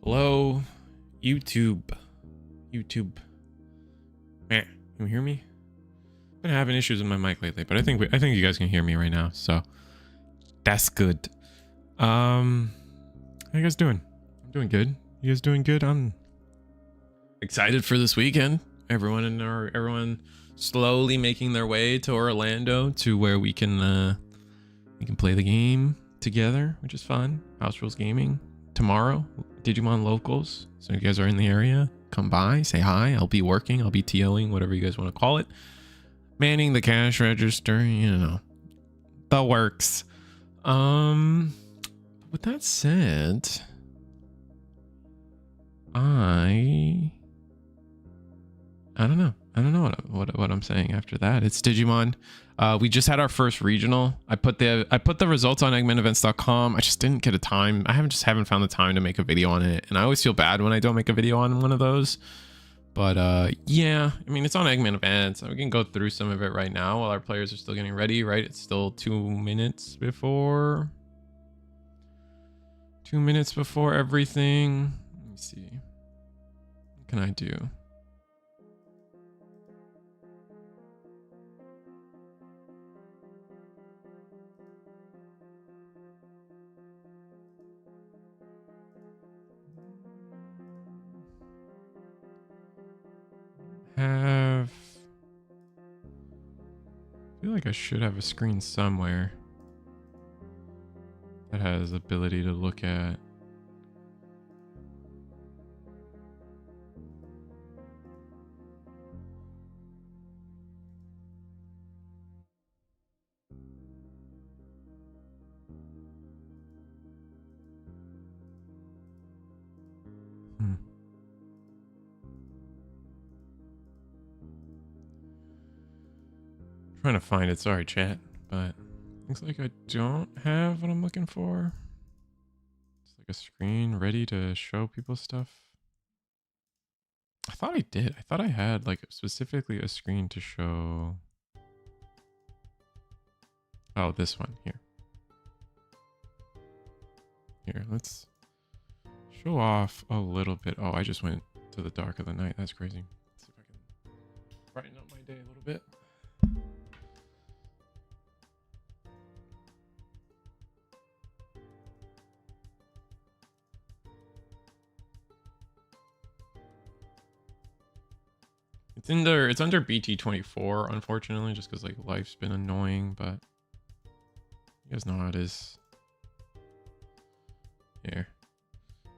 Hello, YouTube. Man, can you hear me? I've been having issues with my mic lately, but I think you guys can hear me right now, so that's good. How you guys doing? I'm doing good. You guys doing good? I'm excited for this weekend. Everyone slowly making their way to Orlando to where we can play the game together, which is fun. House Rules Gaming tomorrow. Digimon locals. So if you guys are in the area, come by, say hi. I'll be working. I'll be TOing, whatever you guys want to call it. Manning the cash register, you know, the works. With that said, I don't know. I don't know what I'm saying after that. It's Digimon. We just had our first regional. I put the results on eggmanevents.com. I just didn't get a time. I haven't found the time to make a video on it, and I always feel bad when I don't make a video on one of those. But yeah, I mean, it's on Eggman Events. We can go through some of it right now while our players are still getting ready, right? It's still 2 minutes before everything. Let me see. What can I do? I feel like I should have a screen somewhere that has ability to look at. Trying to find it, sorry chat, but looks like I don't have what I'm looking for. It's like a screen ready to show people stuff. I thought I did. I thought I had like specifically a screen to show. Oh, this one here. Here, let's show off a little bit. Oh, I just went to the dark of the night. That's crazy. Let's see if I can brighten up my day a little bit. It's under BT25, unfortunately, just because like life's been annoying, but you guys know how it is. Here.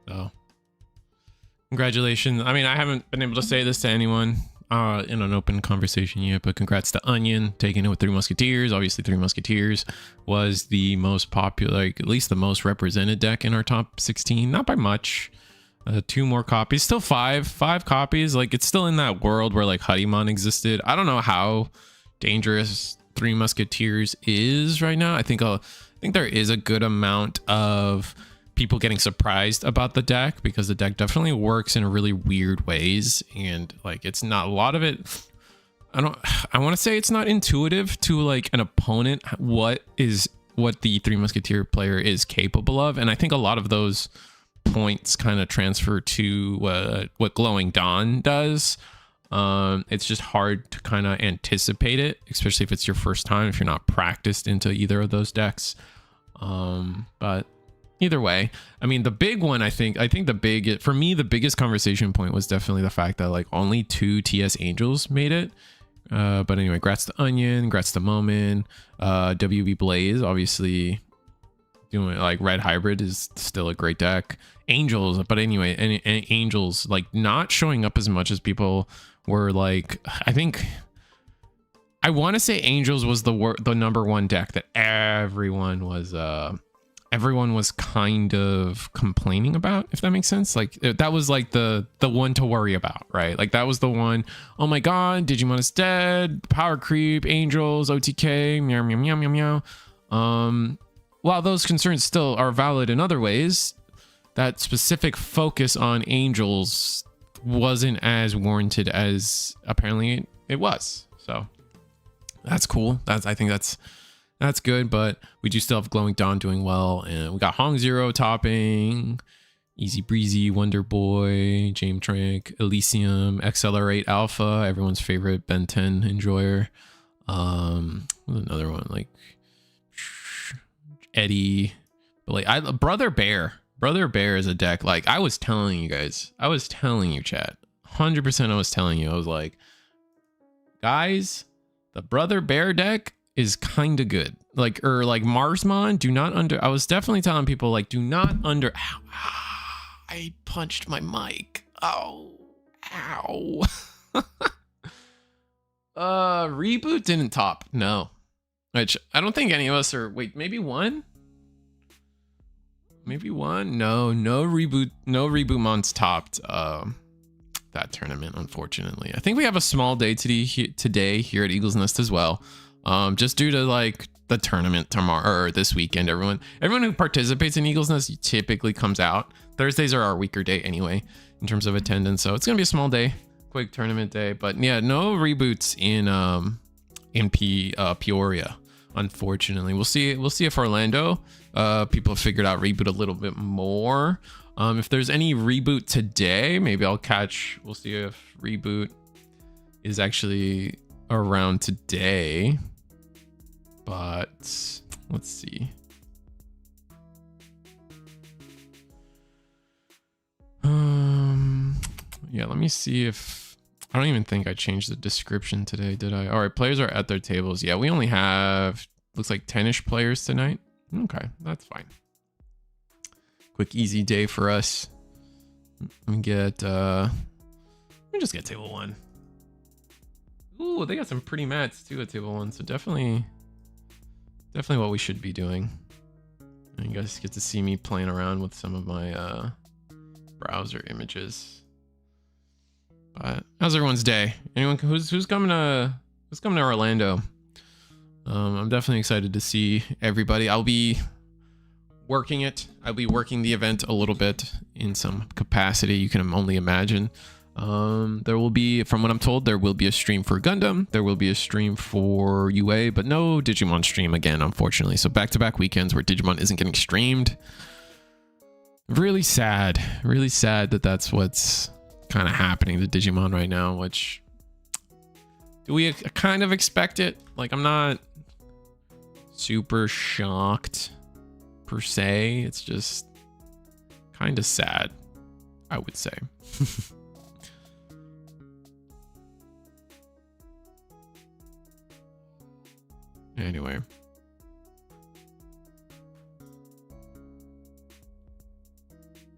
So congratulations. I mean, I haven't been able to say this to anyone in an open conversation yet, but congrats to Onion taking it with Three Musketeers. Obviously, Three Musketeers was the most popular, like at least the most represented deck in our top 16, not by much. 2 more copies, still five copies. Like, it's still in that world where like Digimon existed. I don't know how dangerous Three Musketeers is right now. I think there is a good amount of people getting surprised about the deck, because the deck definitely works in really weird ways, and like it's not a lot of it. I want to say it's not intuitive to like an opponent what the Three Musketeer player is capable of, and I think a lot of those points kind of transfer to what Glowing Dawn does. It's just hard to kind of anticipate it, especially if it's your first time, if you're not practiced into either of those decks. But either way, I mean, the big one, for me, the biggest conversation point was definitely the fact that like only 2 TS Angels made it. But anyway, congrats to Onion, congrats to Momin, WB Blaze, obviously doing like Red Hybrid is still a great deck. Angels, but anyway, and Angels like not showing up as much as people were like. I want to say Angels was the number 1 deck that everyone was kind of complaining about, if that makes sense. Like that was like the one to worry about, right? Like that was the one. Oh my god, Digimon is dead, power creep, Angels, OTK, meow meow meow meow meow. While those concerns still are valid in other ways, that specific focus on Angels wasn't as warranted as apparently it was. So that's cool. I think that's good, but we do still have Glowing Dawn doing well, and we got Hong Zero topping. Easy Breezy, Wonder Boy, James Trank, Elysium, Accelerate Alpha, everyone's favorite Ben 10 enjoyer. What's another one, like Eddie, but like Brother Bear is a deck. Like I was telling you guys, I was telling you, chat, 100%. I was telling you, I was like, guys, the Brother Bear deck is kind of good. Like, or like Marsmon, do not I was definitely telling people, like, do not ow, I punched my mic. Oh, ow. Reboot didn't top, no. Which I don't think any of us are. Wait, maybe one? Maybe one? No reboot months topped that tournament, unfortunately. I think we have a small day today here at Eagle's Nest as well. Just due to like the tournament tomorrow or this weekend. Everyone who participates in Eagle's Nest typically comes out. Thursdays are our weaker day anyway in terms of attendance, so it's gonna be a small day, quick tournament day. But yeah, no reboots in Peoria, unfortunately. We'll see if Orlando people have figured out reboot a little bit more. If there's any reboot today, maybe we'll see if reboot is actually around today. But let's see. Yeah, let me see if I don't even think I changed the description today, did I? All right, players are at their tables. Yeah, we only have, looks like 10-ish players tonight. Okay, that's fine. Quick, easy day for us. Let me just get table 1. Ooh, they got some pretty mats too at table 1, so definitely what we should be doing. And you guys get to see me playing around with some of my browser images. But how's everyone's day? Anyone who's coming to Orlando? I'm definitely excited to see everybody. I'll be working the event a little bit in some capacity. You can only imagine. There will be, from what I'm told, there will be a stream for Gundam. There will be a stream for UA, but no Digimon stream again, unfortunately. So back-to-back weekends where Digimon isn't getting streamed. Really sad that that's what's kind of happening to Digimon right now, which do we kind of expect it? Like, I'm not super shocked per se. It's just kind of sad, I would say. Anyway.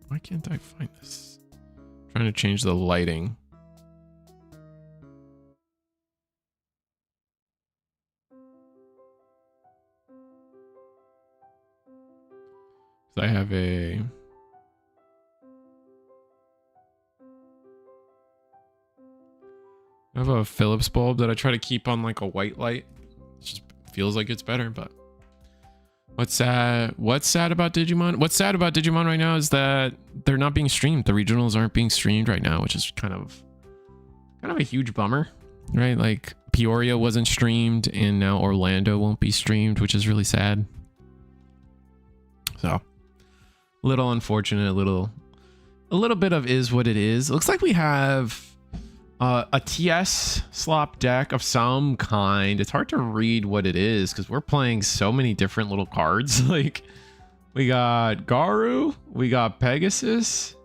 Why can't I find this? I'm trying to change the lighting. So I have a Philips bulb that I try to keep on like a white light. It just feels like it's better, but what's sad about Digimon? What's sad about Digimon right now is that they're not being streamed. The regionals aren't being streamed right now, which is kind of a huge bummer, right? Like Peoria wasn't streamed and now Orlando won't be streamed, which is really sad. So a little unfortunate, a little bit of is what it is. Looks like we have a TS slop deck of some kind. It's hard to read what it is because we're playing so many different little cards. Like we got Garu, we got Pegasus.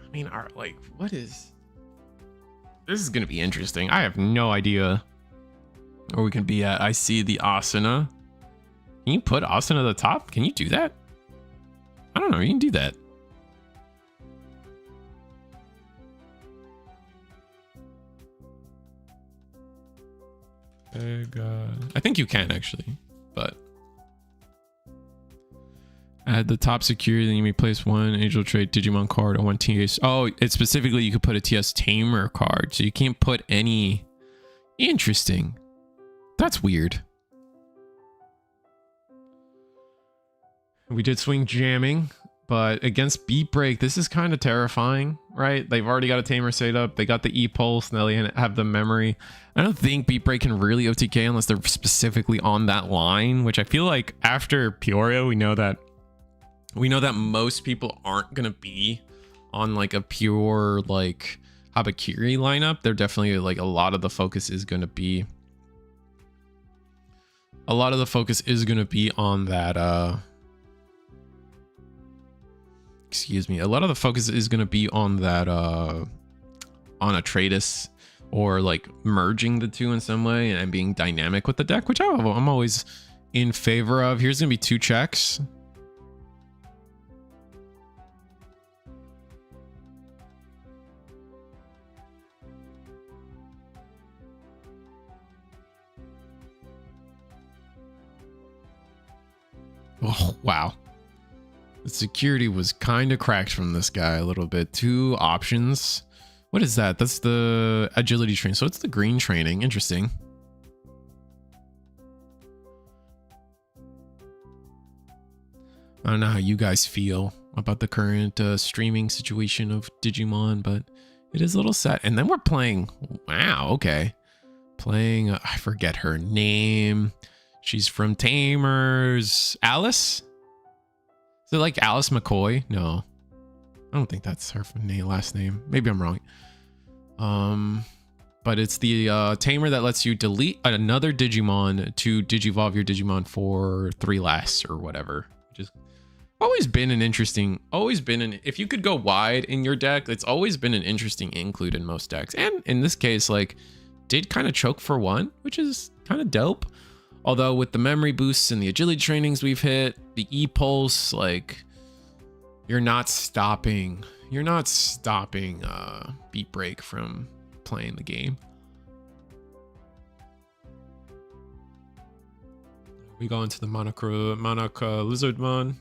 I mean, what is this? Is gonna be interesting. I have no idea where we can be at. I see the Asuna. Can you put Asuna at the top? Can you do that? I don't know. You can do that. I think you can actually, but at the top security, then you may place one Angel Trait Digimon card on one TS. Oh, it's specifically you could put a TS Tamer card, so you can't put any. Interesting. That's weird. We did swing jamming, but against Beat Break, this is kind of terrifying, right? They've already got a Tamer set up. They got the E-Pulse, now they have the memory. I don't think Beat Break can really OTK unless they're specifically on that line, which I feel like after Peoria, we know that We know that most people aren't gonna be on like a pure like Habakiri lineup. They're definitely like a lot of the focus is gonna be on that excuse me, a lot of the focus is gonna be on that on a Tratus, or like merging the two in some way and being dynamic with the deck, which I'm always in favor of. Here's gonna be 2 checks. Oh, wow. The security was kind of cracked from this guy a little bit. 2 options. What is that? That's the agility train. So it's the green training. Interesting. I don't know how you guys feel about the current streaming situation of Digimon, but it is a little sad. And then we're playing. Wow. Okay. Playing. I forget her name. She's from Tamers. Alice? Is it like Alice McCoy? No. I don't think that's her last name. Maybe I'm wrong. But it's the tamer that lets you delete another Digimon to digivolve your Digimon for 3 less or whatever. Just always been an interesting, if you could go wide in your deck, it's always been an interesting include in most decks. And in this case, like, did kind of choke for 1, which is kind of dope. Although with the memory boosts and the agility trainings we've hit, the E-Pulse, like, you're not stopping Beat Break from playing the game. We go into the Monarch Lizardmon.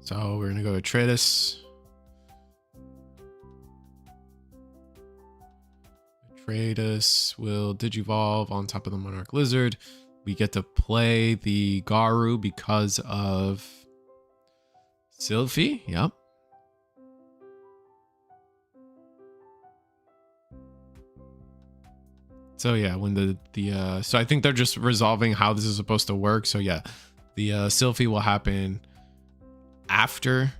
So we're gonna go to Tratus. Tratus will digivolve on top of the Monarch Lizard. We get to play the Garu because of Sylphie. Yep. So yeah, when so I think they're just resolving how this is supposed to work. So yeah, the Sylphie will happen after,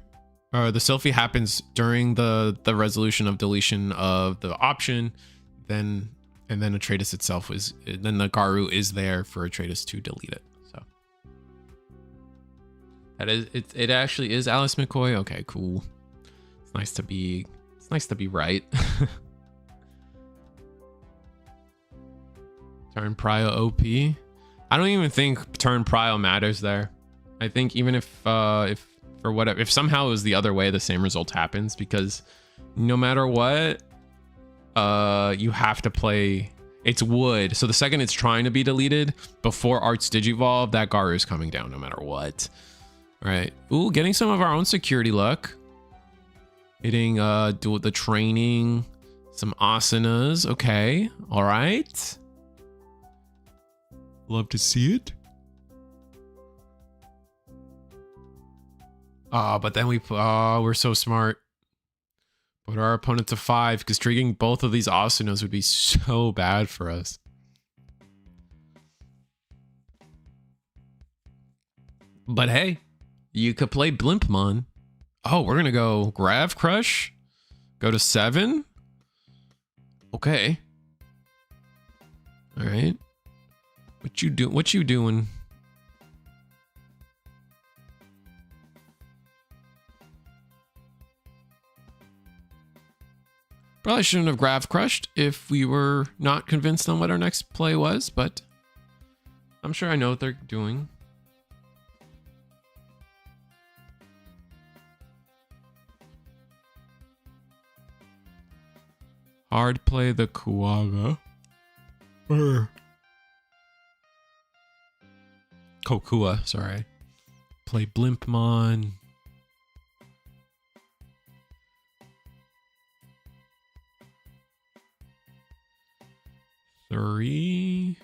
or the Sylphie happens during the resolution of deletion of the option, and then Atreides itself then the Garu is there for Atreides to delete it. So that is it actually is Alice McCoy. Okay, cool. It's nice to be right. Turn Prio OP. I don't even think turn Prio matters there. I think even if somehow it was the other way, the same result happens, because no matter what, you have to play. It's wood, so the second it's trying to be deleted before Arts Digivolve, that Garu is coming down no matter what. All right. Ooh, getting some of our own security luck. Hitting do the training, some asanas. Okay. All right. Love to see it. But then we're so smart. Put our opponent to 5, because triggering both of these asanas would be so bad for us. But hey, you could play Blimpmon. Oh, we're gonna go Grav Crush. Go to 7. Okay. All right. What you doing? Probably shouldn't have Grav Crushed if we were not convinced on what our next play was, but I'm sure I know what they're doing. Hard play the Kuaga. Kokua, sorry. Play Blimpmon. Three.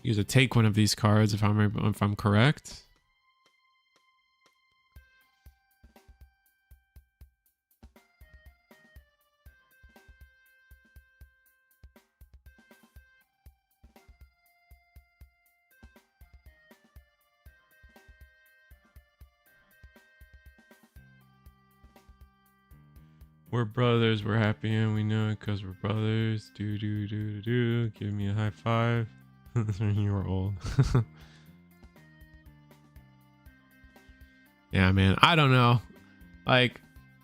use a take one of these cards if I'm correct. We're brothers, we're happy and we know it because we're brothers. Do do do do do. Give me a high five. You were old. Yeah, man. I don't know. Like,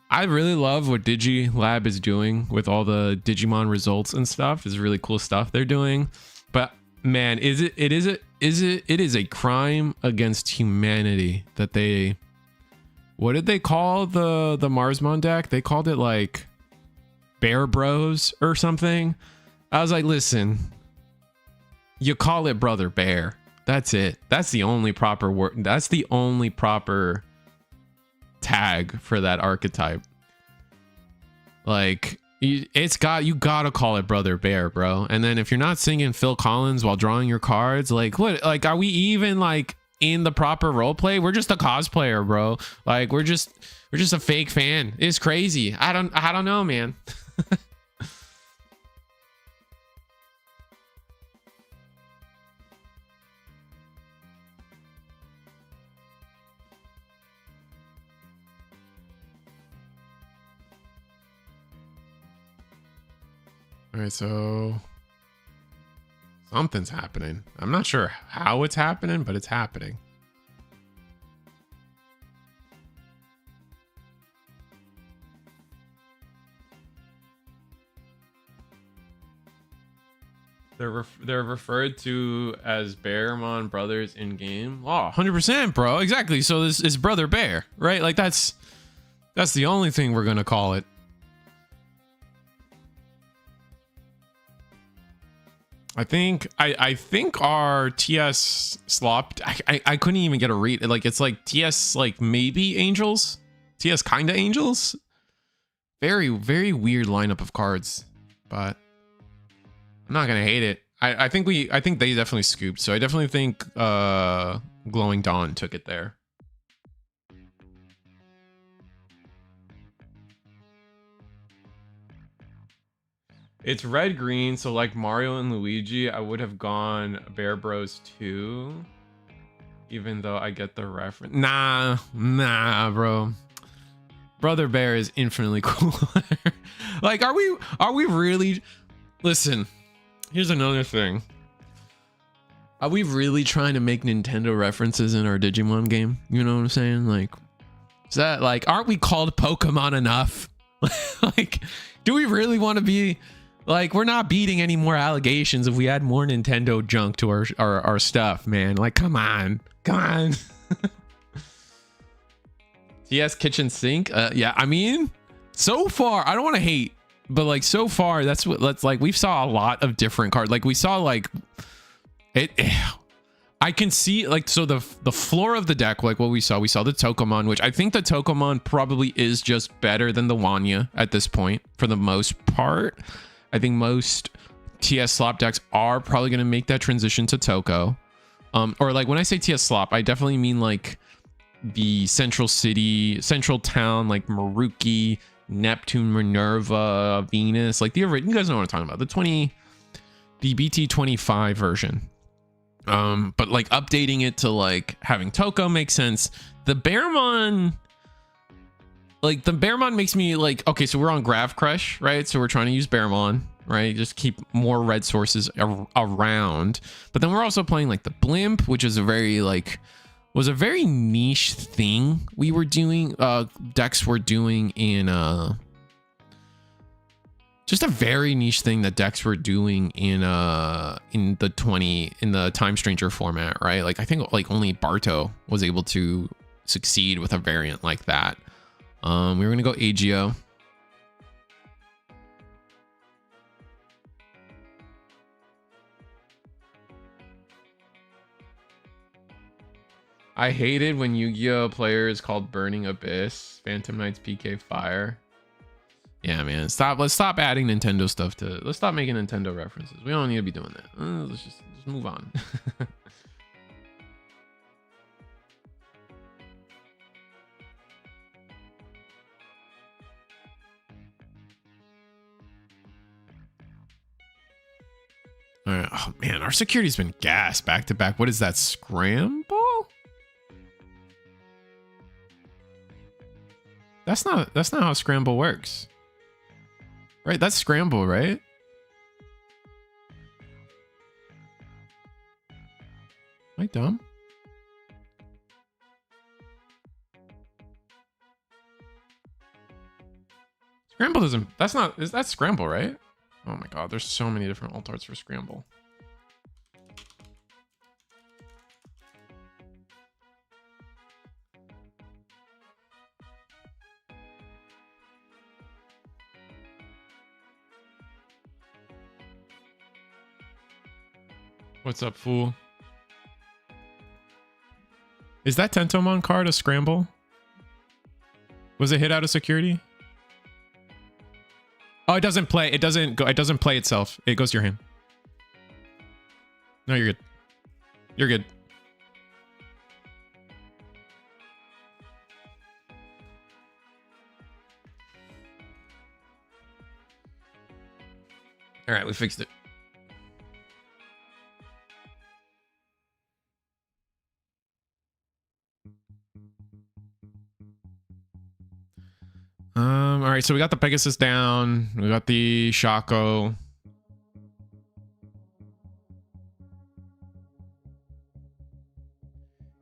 I really love what Digilab is doing with all the Digimon results and stuff. It's really cool stuff they're doing. But man, it is a crime against humanity that they, what did they call the Marsmon deck? They called it like Bear Bros or something. I was like, listen, you call it Brother Bear. That's it. That's the only proper word. That's the only proper tag for that archetype. Like, you gotta call it Brother Bear, bro. And then if you're not singing Phil Collins while drawing your cards, like, what? Like, are we even like in the proper role play? We're just a cosplayer, bro. Like, we're just a fake fan. It's crazy. I don't know, man. All right, so something's happening. I'm not sure how it's happening, but it's happening. They're referred to as Bearmon brothers in game. Oh, 100%, bro. Exactly. So this is Brother Bear, right? Like that's the only thing we're gonna call it. I think our TS slop. I couldn't even get a read. Like, it's like TS like maybe angels, TS kinda angels. Very weird lineup of cards, but I'm not gonna hate it. I think they definitely scooped. So I definitely think Glowing Dawn took it there. It's red green, so like Mario and Luigi, I would have gone Bear Bros 2. Even though I get the reference. Nah, bro. Brother Bear is infinitely cooler. Like, are we really? Listen, here's another thing. Are we really trying to make Nintendo references in our Digimon game? You know what I'm saying? Like, is that like, aren't we called Pokemon enough? Like, do we really want to be? Like, we're not beating any more allegations if we add more Nintendo junk to our stuff, man. Like, come on. TS kitchen sink. Yeah, I mean, so far, I don't want to hate, but like so far, that's like we saw a lot of different cards. Like we saw like it. I can see like, so the floor of the deck, like what we saw the Tokomon, which I think the Tokomon probably is just better than the Wanya at this point for the most part. I think most TS slop decks are probably going to make that transition to Toko. Or like when I say TS slop, I definitely mean like the central town, like Maruki, Neptune, Minerva, Venus, like you guys know what I'm talking about. The BT25 version. But like updating it to like having Toko makes sense. The Bearmon makes me like, okay, so we're on Grav Crush, right? So we're trying to use Bearmon, right? Just keep more red sources around. But then we're also playing like the Blimp, which is was a very niche thing we were doing, decks were doing in just a very niche thing that decks were doing in the Time Stranger format, right? Like I think like only Barto was able to succeed with a variant like that. We were gonna go Agio. I hated when Yu-Gi-Oh players called Burning Abyss Phantom Knights PK Fire. Yeah, man. Stop. Let's stop adding Nintendo stuff to. Let's stop making Nintendo references. We don't need to be doing that. Let's just move on. All right. Oh man, our security's been gassed back to back. What is that? Scramble? That's not how Scramble works. Right? That's Scramble, right? Am I dumb? Scramble doesn't. That's not. Is that Scramble, right? Oh my god, there's so many different alt arts for Scramble. What's up, fool? Is that Tentomon card a Scramble? Was it hit out of security? Oh, it doesn't play. It doesn't go. It doesn't play itself. It goes to your hand. No, you're good. You're good. All right, we fixed it. All right, so we got the Pegasus down. We got the Shaco.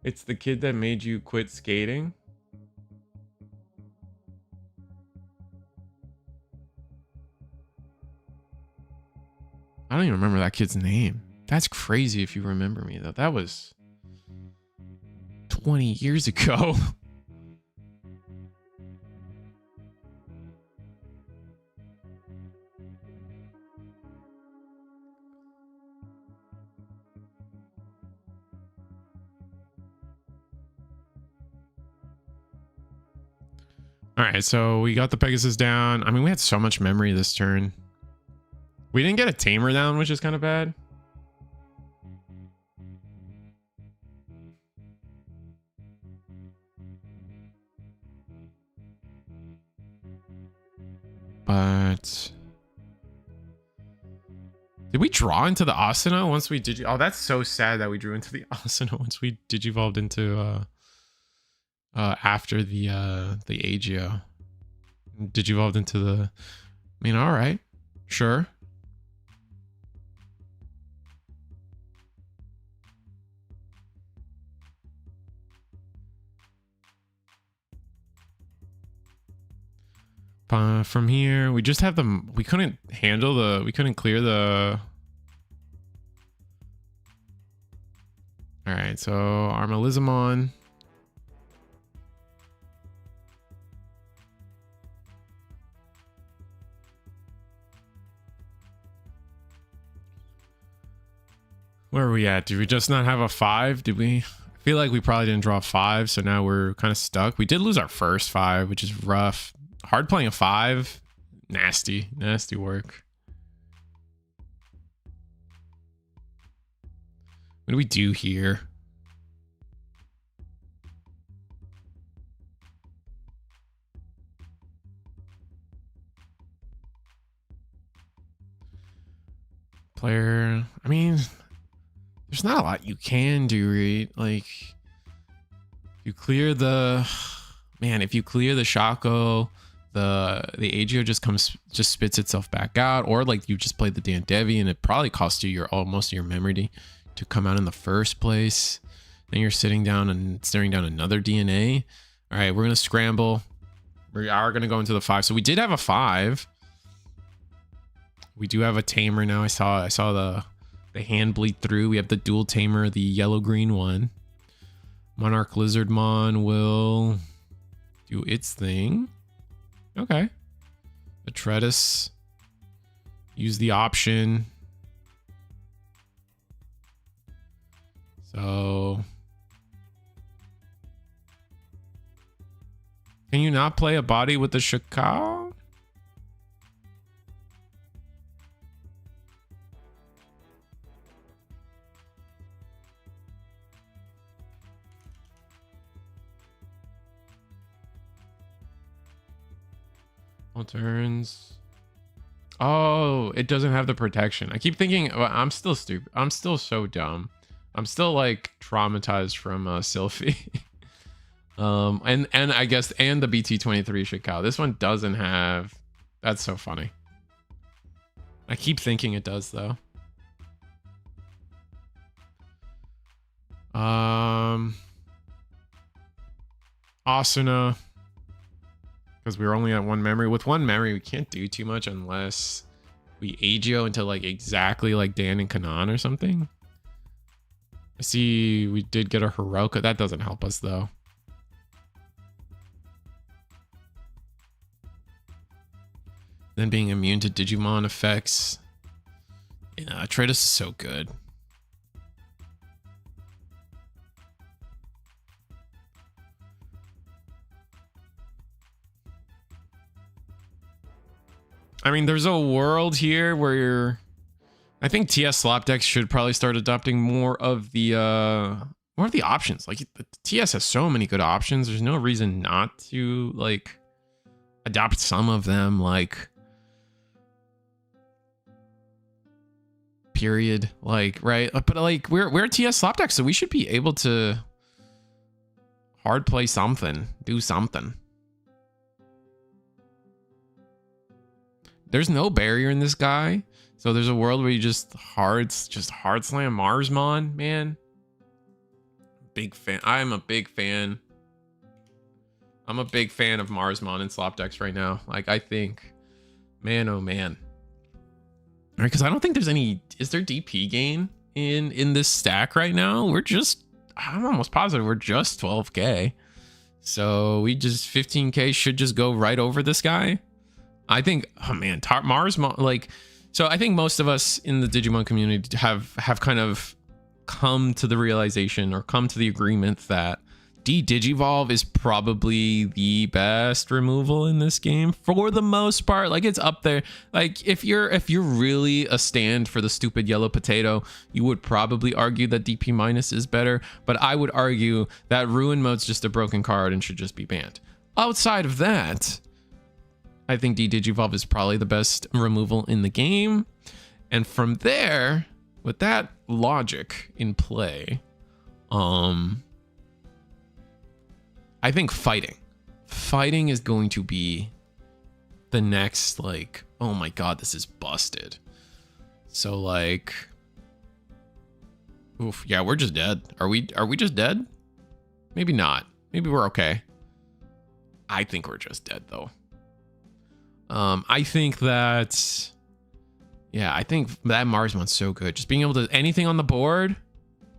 It's the kid that made you quit skating. I don't even remember that kid's name. That's crazy if you remember me, though. That was 20 years ago. All right, so we got the Pegasus down. I mean, we had so much memory this turn. We didn't get a Tamer down, which is kind of bad. But did we draw into the Asuna once we did? Oh, that's so sad that we drew into the Asuna once we digivolved into after the Agio. Digivolved into the. I mean, all right, sure. From here, we just have the. We couldn't handle the. We couldn't clear the. All right, so Armalizamon. Where are we at? Did we just not have a 5? Did we? I feel like we probably didn't draw a 5, so now we're kind of stuck. We did lose our first 5, which is rough. Hard playing a 5. Nasty work. What do we do here? Player, I mean, there's not a lot you can do, right? Like, you clear the, man, if you clear the Shaco, the Agio just spits itself back out, or like you just played the Dan Devi and it probably cost you most of your memory to come out in the first place. Then you're sitting down and staring down another DNA. All right, we're gonna scramble. We are gonna go into the 5. So we did have a 5. We do have a Tamer now. I saw the hand bleed through. We have the dual Tamer, the yellow-green one. Monarch Lizardmon will do its thing. Okay. Atretus. Use the option. So. Can you not play a body with the Shakao? All turns. Oh, it doesn't have the protection. I keep thinking, well, I'm still stupid. I'm still so dumb. I'm still like traumatized from Sylphie. And I guess, and the BT25 Shikao. This one doesn't have, that's so funny. I keep thinking it does though. Asuna, because we were only at one memory. With one memory, we can't do too much unless we Agio into like exactly like Dan and Kanan or something. I see we did get a Hiroka. That doesn't help us though. Then being immune to Digimon effects. Yeah, Trados is so good. I mean, there's a world here where I think TS slop decks should probably start adopting more of the options. Like TS has so many good options. There's no reason not to like adopt some of them, like period, like, right? But like we're TS slop decks, so we should be able to hard play something, do something. There's no barrier in this guy, so there's a world where you just hard slam Marsmon, man. Big fan. I'm a big fan. I'm a big fan of Marsmon and slop decks right now. Like, I think, man, oh man. All right, because I don't think there's any. Is there DP gain in this stack right now? I'm almost positive we're just 12k. So we just 15k should just go right over this guy. I think, oh man, Marsmon, like, so I think most of us in the Digimon community have kind of come to the realization or come to the agreement that Digivolve is probably the best removal in this game for the most part. Like, it's up there. Like, if you're really a stand for the stupid yellow potato, you would probably argue that DP minus is better, but I would argue that Ruin Mode's just a broken card and should just be banned. Outside of that, I think Digivolve is probably the best removal in the game. And from there, with that logic in play, I think fighting is going to be the next, like, oh my god, this is busted. So like, oof, yeah, we're just dead. Are we just dead? Maybe not. Maybe we're okay. I think we're just dead though. I think that, yeah, I think that Marsmon's so good. Just being able to, anything on the board,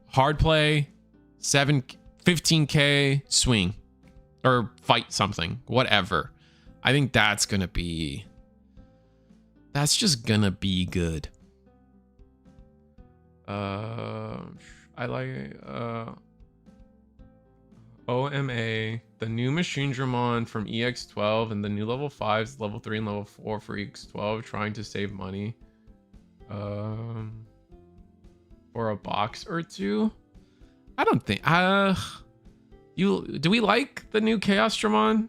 hard play, 15k, swing, or fight something, whatever. I think that's just gonna be good. I like, OMA, the new Machine Dramon from EX12 and the new level 5s, level 3 and level 4 for EX12, trying to save money for a box or two. I don't think do we like the new Chaos Dramon?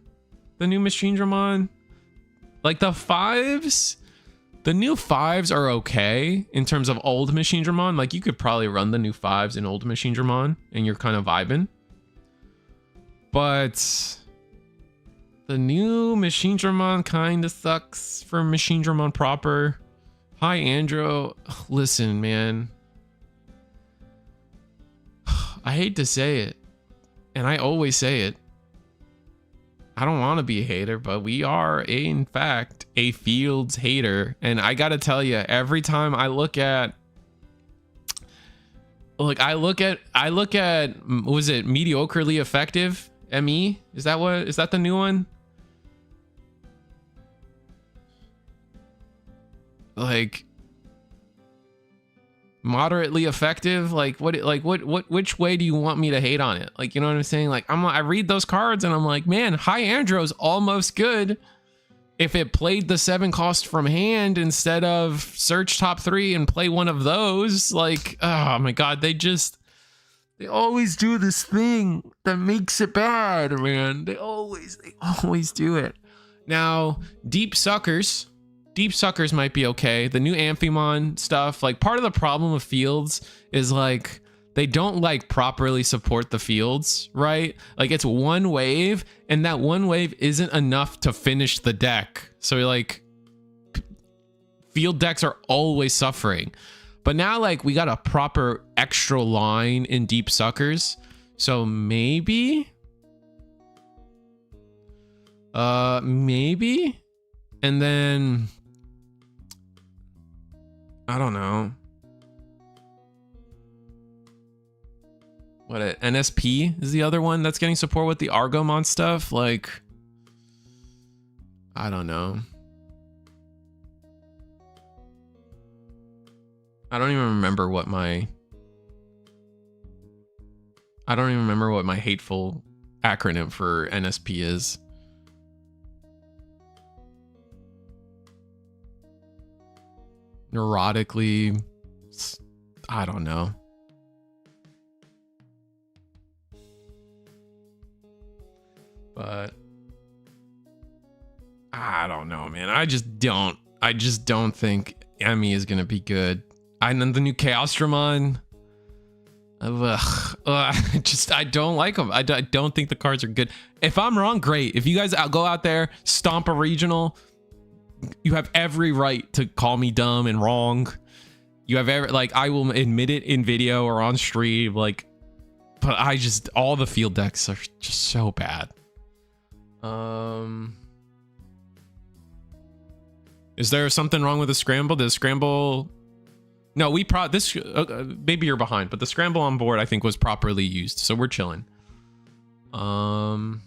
The new Machine Dramon? Like the 5s? The new 5s are okay in terms of old Machine Dramon. Like, you could probably run the new 5s in old Machine Dramon and you're kind of vibing. But the new Machine Dramon kind of sucks for Machine Dramon proper. Hi, Andro. Listen, man. I hate to say it, and I always say it. I don't want to be a hater, but we are, in fact, a Fields hater. And I got to tell you, every time I look at, like, I look at, was it mediocrely effective? ME? Is that the new one? Like, moderately effective? Like, which way do you want me to hate on it? Like, you know what I'm saying? Like, I read those cards and I'm like, man, High Andro's almost good if it played the 7 cost from hand instead of search top 3 and play one of those. Like, oh my god, they always do this thing that makes it bad, man. They always do it. Now, Deep Suckers might be okay. The new Amphimon stuff, like part of the problem with fields is like they don't like properly support the fields, right? Like it's one wave and that one wave isn't enough to finish the deck. So like field decks are always suffering. But now like we got a proper extra line in Deep Suckers. So maybe maybe, and then I don't know what NSP is the other one that's getting support with the Argomon stuff. Like I don't know. I don't even remember what my hateful acronym for NSP is. Neurotically, I don't know. But I don't know, man. I just don't think Emmy is gonna be good. And then the new Chaosdramon. I don't like them. I don't think the cards are good. If I'm wrong, great. If you guys go out there, stomp a regional, you have every right to call me dumb and wrong. You have every, like, I will admit it in video or on stream, like, but all the field decks are just so bad. Is there something wrong with the scramble? The scramble, no, maybe you're behind, but the scramble on board I think was properly used, so we're chilling. DNA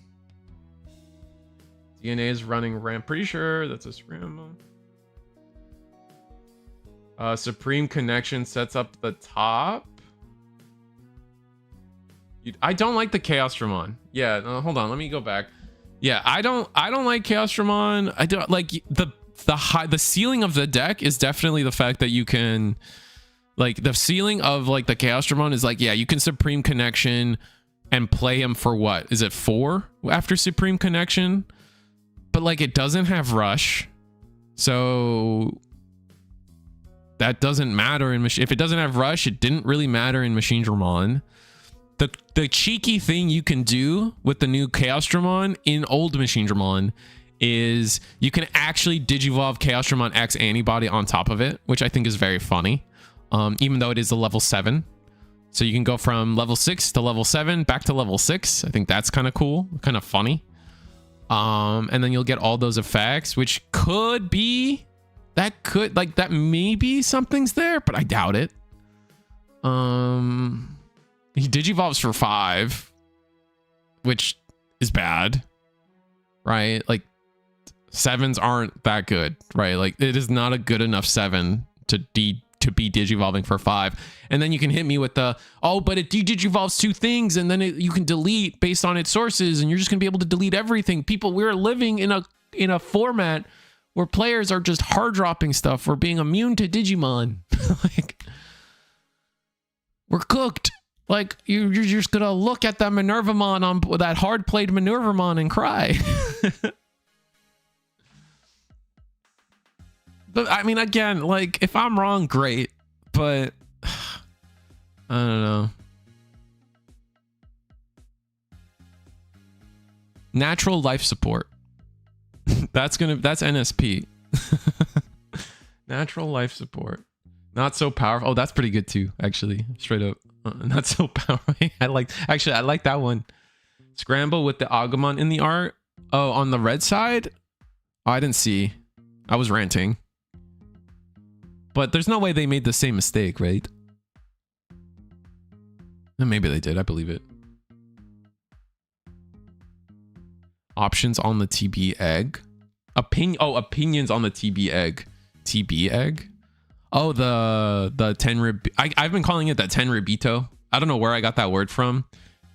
is running ramp. Pretty sure that's a scramble. Supreme Connection sets up the top. I don't like the Chaosdramon. Yeah, no, hold on. Let me go back. Yeah, I don't like Chaosdramon. I don't like the ceiling of the deck is definitely the fact that you can, like, the ceiling of like the Chaosdramon is like, yeah, you can Supreme Connection and play him for what? Is it 4 after Supreme Connection? But like it doesn't have rush, so that doesn't matter in if it doesn't have rush, it didn't really matter in Machinedramon. The cheeky thing you can do with the new Chaosdramon in old Machinedramon is you can actually Digivolve Chaosdramon X antibody on top of it, which I think is very funny. Even though it is a level 7, so you can go from level 6 to level 7 back to level 6. I think that's kind of cool, kind of funny. And then you'll get all those effects, which could be, that maybe something's there, but I doubt it. He Digivolves for 5, which is bad, right? Like 7s aren't that good, right? Like it is not a good enough 7 to be Digivolving for 5. And then you can hit me with the, oh, but it Digivolves 2 things and then you can delete based on its sources and you're just gonna be able to delete everything. People, we're living in a format where players are just hard dropping stuff. We're being immune to Digimon. Like, we're cooked. Like you're just gonna look at that Minervamon on that hard played Minervamon and cry. But I mean, again, like if I'm wrong, great. But I don't know. Natural life support. That's NSP. Natural life support. Not so powerful. Oh, that's pretty good too, actually. Straight up. Not so powerful. I like that one. Scramble with the Agumon in the art. Oh, on the red side? Oh, I didn't see. I was ranting. But there's no way they made the same mistake, right? And maybe they did. I believe it. Options on the TB egg. Opinions on the TB egg. TB egg? Oh, the Tenrib. I've been calling it that Tenribito. I don't know where I got that word from.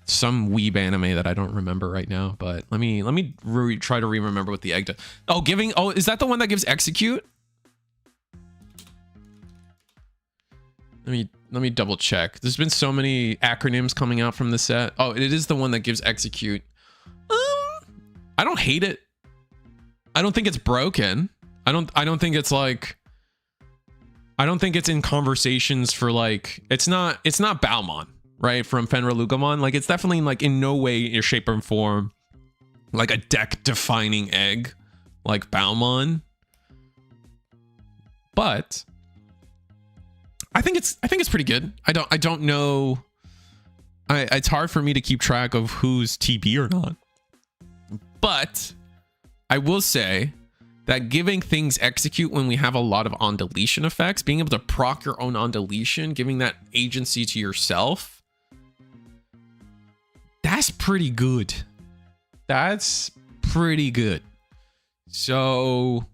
Some weeb anime that I don't remember right now. But let me try to remember what the egg does. Oh, is that the one that gives execute? Let me double check. There's been so many acronyms coming out from the set. Oh, it is the one that gives execute. I don't hate it. I don't think it's broken. I don't think it's like, I don't think it's in conversations for like, it's not Balmon, right? From Fenrir Lugamon. Like it's definitely like in no way or shape or form like a deck defining egg like Balmon. But I think it's pretty good. I don't know. It's hard for me to keep track of who's TB or not. But I will say that giving things execute when we have a lot of on deletion effects, being able to proc your own on deletion, giving that agency to yourself, that's pretty good. That's pretty good. So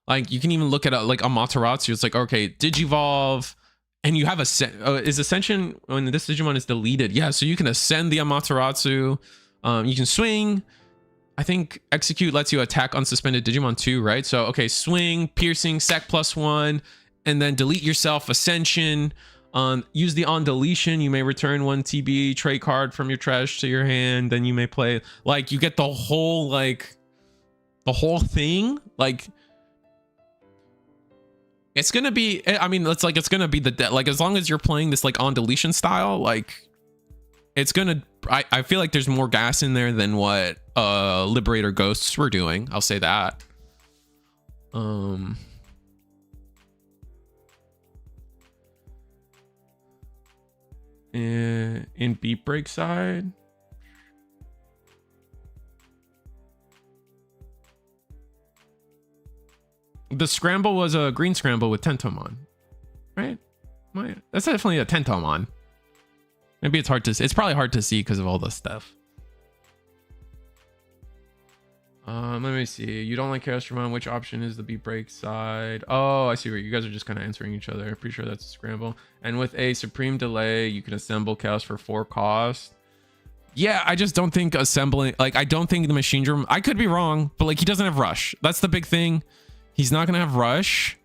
like you can even look at like Amaterasu. It's like, okay, Digivolve, and you have is Ascension when this Digimon is deleted. Yeah, so you can ascend the Amaterasu. You can swing. I think execute lets you attack unsuspended Digimon too, right? So, okay, swing, piercing, sec +1, and then delete yourself, ascension. Use the on deletion. You may return 1 TB trait card from your trash to your hand. Then you may play, like, you get the whole, like, the whole thing. Like, it's gonna be, I mean, it's like, it's gonna be like, as long as you're playing this, like, on deletion style, like, it's gonna, I feel like there's more gas in there than what Liberator Ghosts were doing. I'll say that. In Beat Break side, the scramble was a green scramble with Tentomon, right? That's definitely a Tentomon. Maybe it's hard to see. It's probably hard to see because of all this stuff. Let me see. You don't like Chaos Dramon. Which option is the beat break side? Oh, I see where you guys are just kind of answering each other. I'm pretty sure that's a scramble. And with a supreme delay, you can assemble Chaos for 4 cost. Yeah, I just don't think assembling, like, I don't think the machine drum, I could be wrong, but like he doesn't have rush. That's the big thing. He's not going to have rush.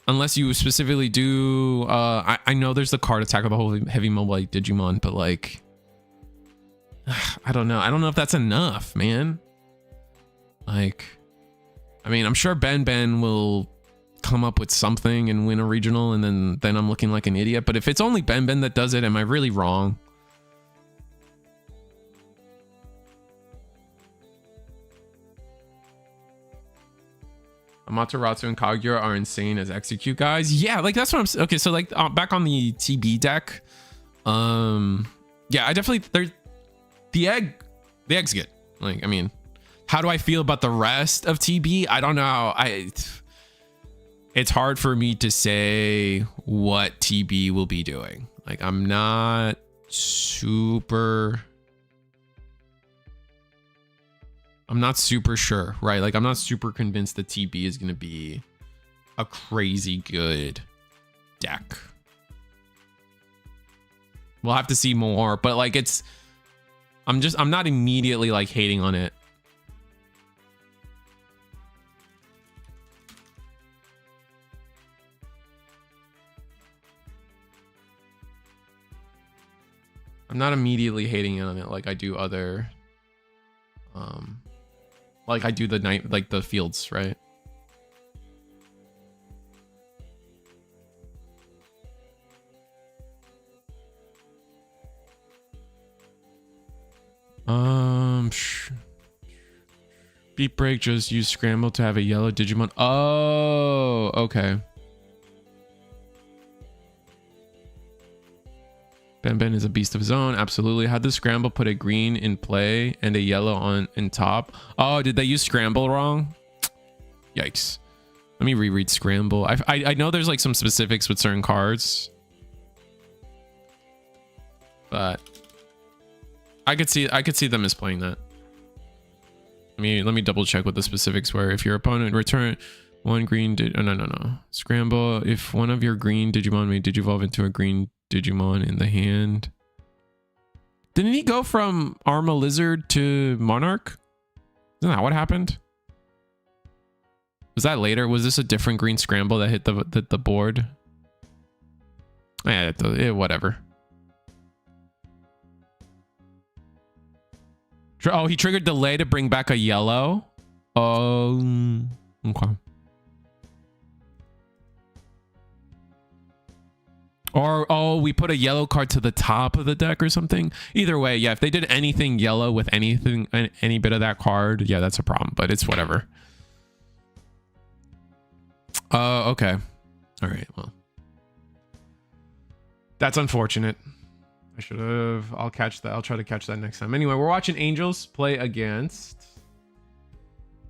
Unless you specifically do, I know there's the card attack of the whole heavy mobile Digimon, but like, I don't know. I don't know if that's enough, man. Like, I mean, I'm sure Ben will come up with something and win a regional, and then I'm looking like an idiot. But if it's only Ben that does it, am I really wrong? Amaterasu and Kaguya are insane as execute guys. Yeah, like that's what I'm. Okay, so like back on the TB deck. Yeah, I definitely the egg's good. Like, I mean, how do I feel about the rest of TB? I don't know. It's hard for me to say what TB will be doing. Like, I'm not super sure, right? Like, I'm not super convinced that TB is going to be a crazy good deck. We'll have to see more, but like I'm not immediately like hating on it. I'm not immediately hating on it like I do other like I do the night, like the fields, right? Beat break, just use scramble to have a yellow Digimon. Oh, okay. Ben is a beast of his own. Absolutely. Had the scramble put a green in play and a yellow on in top? Oh, did they use scramble wrong? Yikes. Let me reread scramble. I know there's like some specifics with certain cards, but I could see them misplaying that. Let me double check what the specifics were. If your opponent return one green no. Scramble. If one of your green Digimon may digivolve into a green Digimon in the hand. Didn't he go from Arma Lizard to Monarch? Isn't that what happened? Was that later? Was this a different green scramble that hit the board? Yeah, whatever. Oh, he triggered delay to bring back a yellow. Okay. Or, oh, we put a yellow card to the top of the deck or something. Either way, yeah, if they did anything yellow with anything, any bit of that card, yeah, that's a problem, but it's whatever. Okay. All right, well. That's unfortunate. I should have, I'll catch that. I'll try to catch that next time. Anyway, we're watching Angels play against,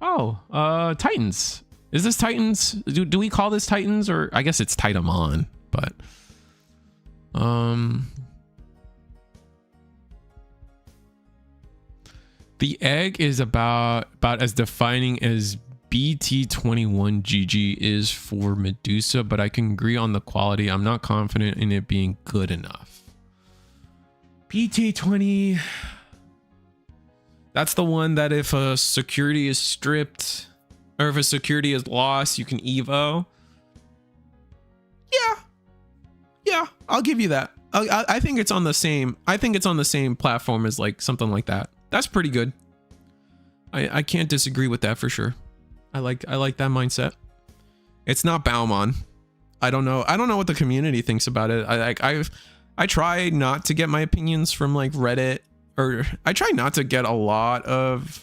Titans. Is this Titans? Do we call this Titans, or I guess it's Titamon, but the egg is about as defining as BT21 GG is for Medusa, but I can agree on the quality. I'm not confident in it being good enough. BT20, that's the one that if a security is stripped or if a security is lost, you can Evo. Yeah, I'll give you that. I think it's on the same. I think it's on the same platform as like something like that. That's pretty good. I can't disagree with that for sure. I like that mindset. It's not Baumon. I don't know what the community thinks about it. I try not to get my opinions from like Reddit, or I try not to get a lot of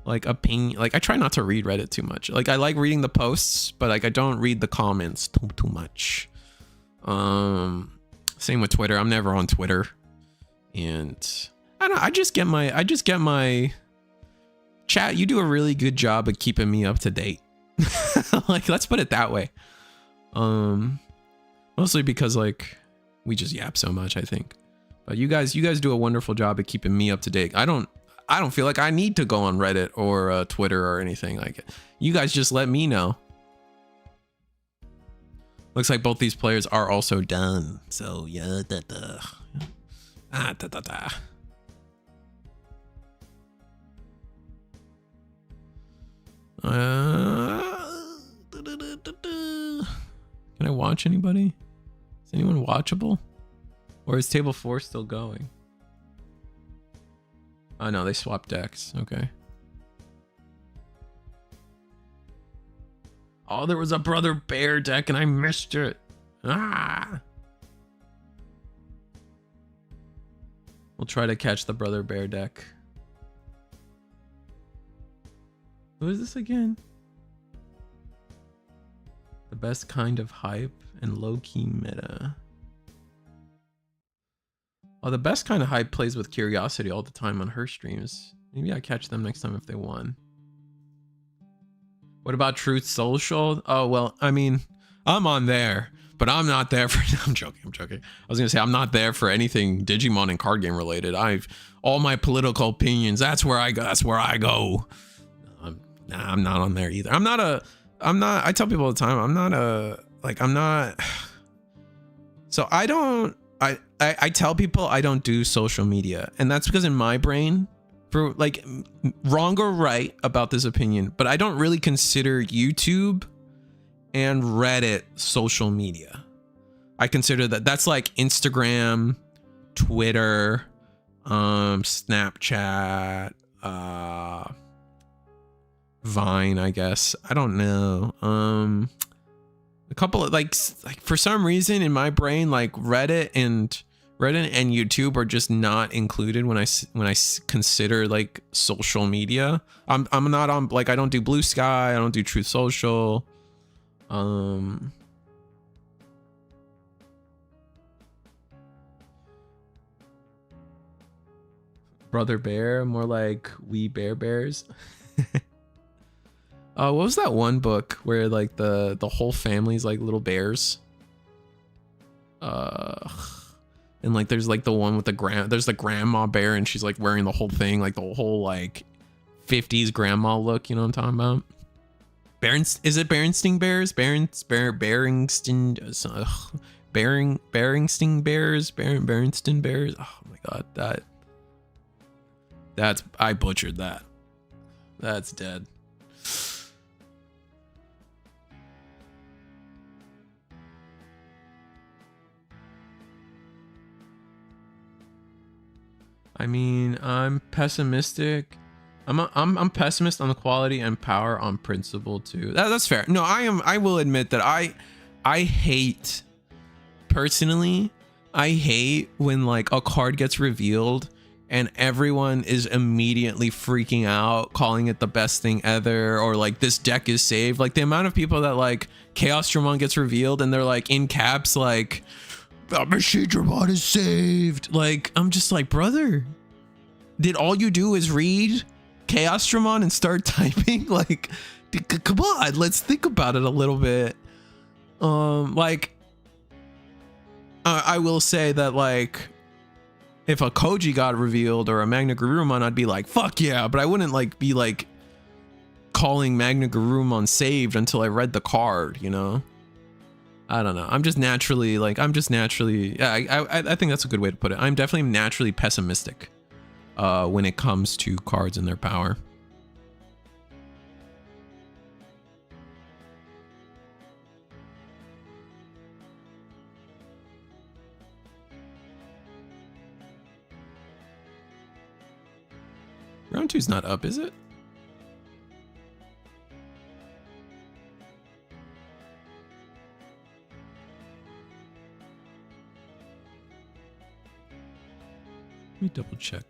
like opinion. Like I try not to read Reddit too much. Like I like reading the posts, but like I don't read the comments too much. Same with Twitter. I'm never on Twitter, and I don't know, I just get my chat. You do a really good job of keeping me up to date. Like, let's put it that way. Mostly because like we just yap so much, I think. But you guys do a wonderful job of keeping me up to date. I don't feel like I need to go on Reddit or Twitter or anything like it. You guys just let me know. Looks like both these players are also done. So yeah, Can I watch anybody? Is anyone watchable? Or is table 4 still going? Oh no, they swapped decks. Okay. Oh, there was a Brother Bear deck and I missed it. Ah. We'll try to catch the Brother Bear deck. Who is this again? The best kind of hype and low-key meta. Oh, the best kind of hype plays with Curiosity all the time on her streams. Maybe I catch them next time if they won. What about Truth Social? Oh, well, I mean, I'm on there, but I'm not there for, I'm joking. I was gonna say, I'm not there for anything Digimon and card game related. All my political opinions, that's where I go. Nah, I'm not on there either. I tell people all the time, so I tell people I don't do social media, and that's because in my brain, for like wrong or right about this opinion, but I don't really consider YouTube and Reddit social media. I consider that's like Instagram, Twitter, Snapchat, Vine, I guess. I don't know. A couple of like for some reason in my brain, like Reddit and YouTube are just not included when I consider like social media. I'm not on, like, I don't do Blue Sky, I don't do Truth Social. Brother Bear, more like We Bear Bears. What was that one book where like the whole family's like little bears? And like there's like the one with there's the grandma bear and she's like wearing the whole thing, like the whole like 50s grandma look, you know what I'm talking about? Is it Berenstain Bears? Berenstain Bears? Oh my god, I butchered that. That's dead. I mean, I'm pessimistic I'm pessimist on the quality and power on principle too. That's fair. No, I will admit that I hate, personally, I hate when like a card gets revealed and everyone is immediately freaking out, calling it the best thing ever, or like this deck is saved. Like the amount of people that like Chaos Dramon gets revealed and they're like in caps like the Machine Dramon is saved. Like I'm just like, brother, did all you do is read Chaos Dramon and start typing? Like, come on, let's think about it a little bit. I will say that like if a Koji got revealed or a Magna Garurumon, I'd be like, fuck yeah, but I wouldn't like be like calling Magna Garurumon saved until I read the card, you know? I don't know. I'm just naturally, yeah, I think that's a good way to put it. I'm definitely naturally pessimistic when it comes to cards and their power. Round 2's not up, is it? Let me double check.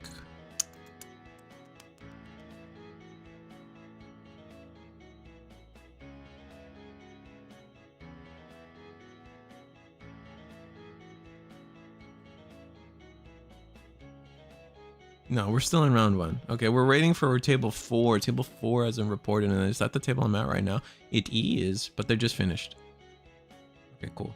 No, we're still in round 1. Okay, we're waiting for table 4. Table 4 hasn't reported, and is that the table I'm at right now? It is, but they're just finished. Okay, cool.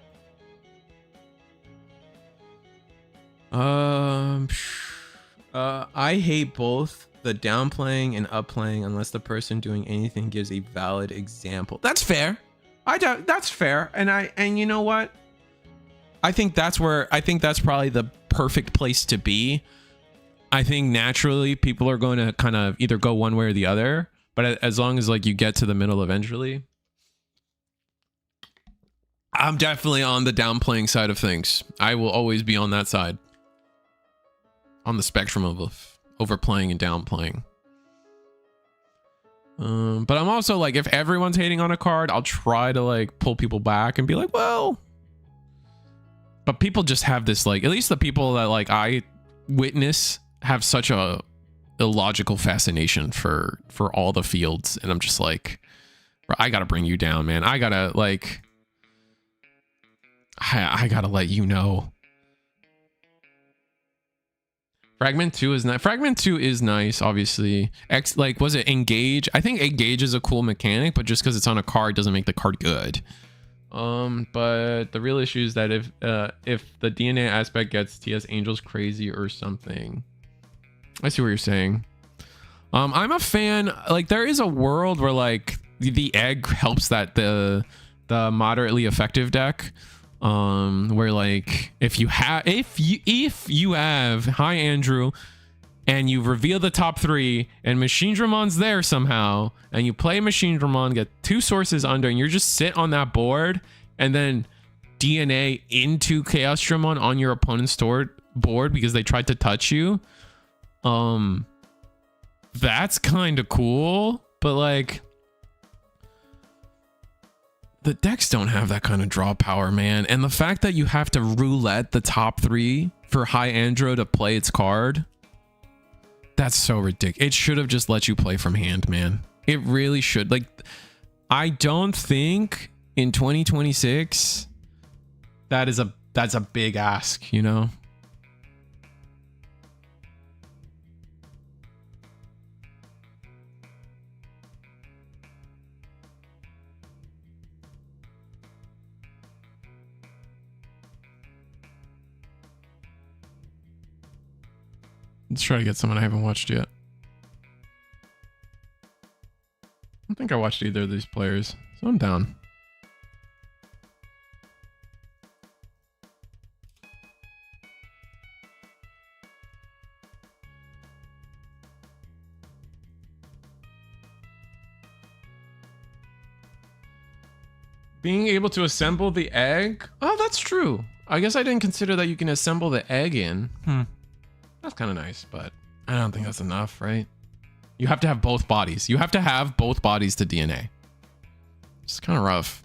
I hate both the downplaying and upplaying unless the person doing anything gives a valid example. That's fair. That's fair. And you know what? I think that's probably the perfect place to be. I think naturally people are going to kind of either go one way or the other, but as long as like you get to the middle eventually, I'm definitely on the downplaying side of things. I will always be on that side, on the spectrum of overplaying and downplaying. But I'm also like, if everyone's hating on a card, I'll try to like pull people back and be like, well, but people just have this, like, at least the people that like I witness have such a illogical fascination for all the fields, and I'm just like, I gotta bring you down, man. I gotta like, I gotta let you know. Fragment 2 is nice. Fragment 2 is nice, obviously. Like, was it Engage? I think Engage is a cool mechanic, but just because it's on a card doesn't make the card good. But the real issue is that if the DNA aspect gets TS Angels crazy or something. I see what you're saying. I'm a fan. Like, there is a world where like the egg helps that the moderately effective deck. Where like if you have hi Andrew, and you reveal the top 3 and Machine Dramon's there somehow, and you play Machine Dramon, get 2 sources under, and you're just sit on that board and then DNA into Chaos Dramon on your opponent's board because they tried to touch you. That's kind of cool, but like the decks don't have that kind of draw power, man. And the fact that you have to roulette the top 3 for High Andro to play its card, that's so ridiculous. It should have just let you play from hand, man. It really should. Like, I don't think in 2026 that's a big ask, you know? Let's try to get someone I haven't watched yet. I don't think I watched either of these players, so I'm down. Being able to assemble the egg? Oh, that's true. I guess I didn't consider that you can assemble the egg in. That's kind of nice, but I don't think that's enough, right? You have to have both bodies. You have to have both bodies to DNA. It's kind of rough.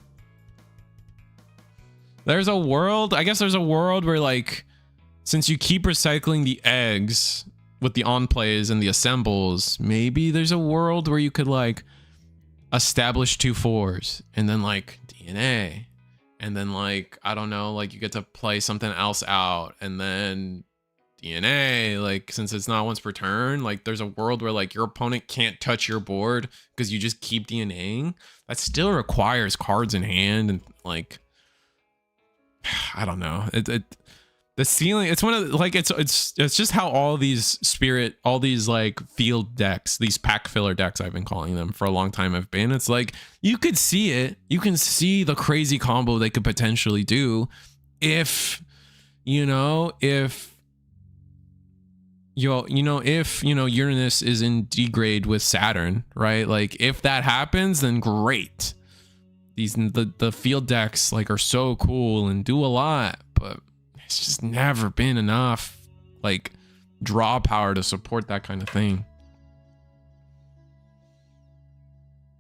There's a world, I guess there's a world where like, since you keep recycling the eggs with the on plays and the assembles, maybe there's a world where you could like establish 2 4s and then like DNA. And then like, I don't know, like you get to play something else out and then DNA, like since it's not once per turn, like there's a world where like your opponent can't touch your board because you just keep DNAing. That still requires cards in hand and like, I don't know. The ceiling, it's one of the, like, it's just how all these like field decks, these pack filler decks, I've been calling them for a long time have been. It's like, you could see it. You can see the crazy combo they could potentially do if, if Uranus is in degrade with Saturn, right? Like if that happens, then great. The field decks like are so cool and do a lot, but it's just never been enough like draw power to support that kind of thing.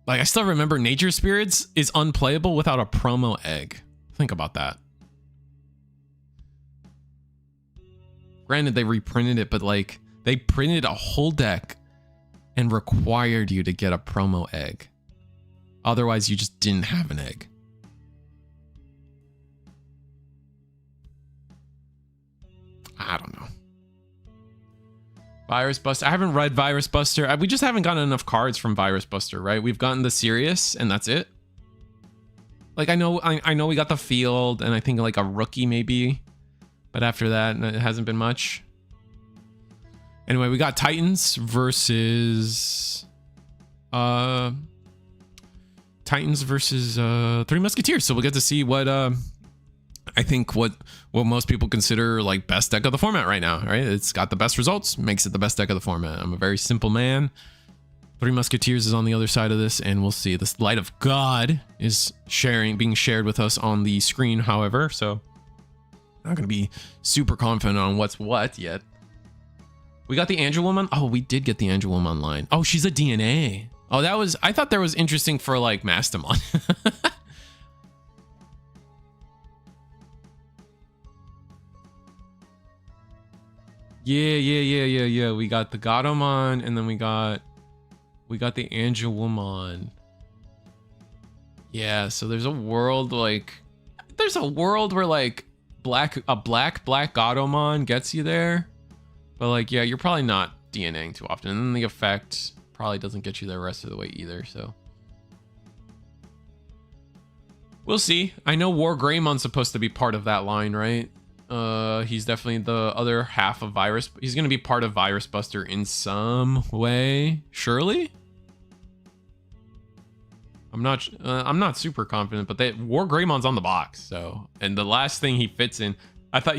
Like I still remember Nature Spirits is unplayable without a promo egg. Think about that. Granted, they reprinted it, but like they printed a whole deck and required you to get a promo egg. Otherwise, you just didn't have an egg. I don't know. Virus Buster. I haven't read Virus Buster. We just haven't gotten enough cards from Virus Buster, right? We've gotten the Sirius, and that's it. Like I know we got the field, and I think like a rookie maybe. But after that, it hasn't been much. Anyway, we got Titans versus Three Musketeers. So we'll get to see what I think what most people consider like best deck of the format right now, right? It's got the best results, makes it the best deck of the format. I'm a very simple man. Three Musketeers is on the other side of this, and we'll see. This Light of God is being shared with us on the screen, however, so not gonna be super confident on what's what yet. We got the Angelwoman. Oh, we did get the Angelwoman line. Oh, she's a DNA. Oh, I thought that was interesting for like Mastamon. Yeah. We got the Gatomon, and then we got the Angelwoman. Yeah, so there's a world where like a black Gatomon gets you there. But like, yeah, you're probably not DNAing too often. And then the effect probably doesn't get you the rest of the way either, so. We'll see. I know War Greymon's supposed to be part of that line, right? He's definitely the other half of Virus. He's going to be part of Virus Buster in some way, surely? I'm not super confident, but War Greymon's on the box, so. And the last thing he fits in, I thought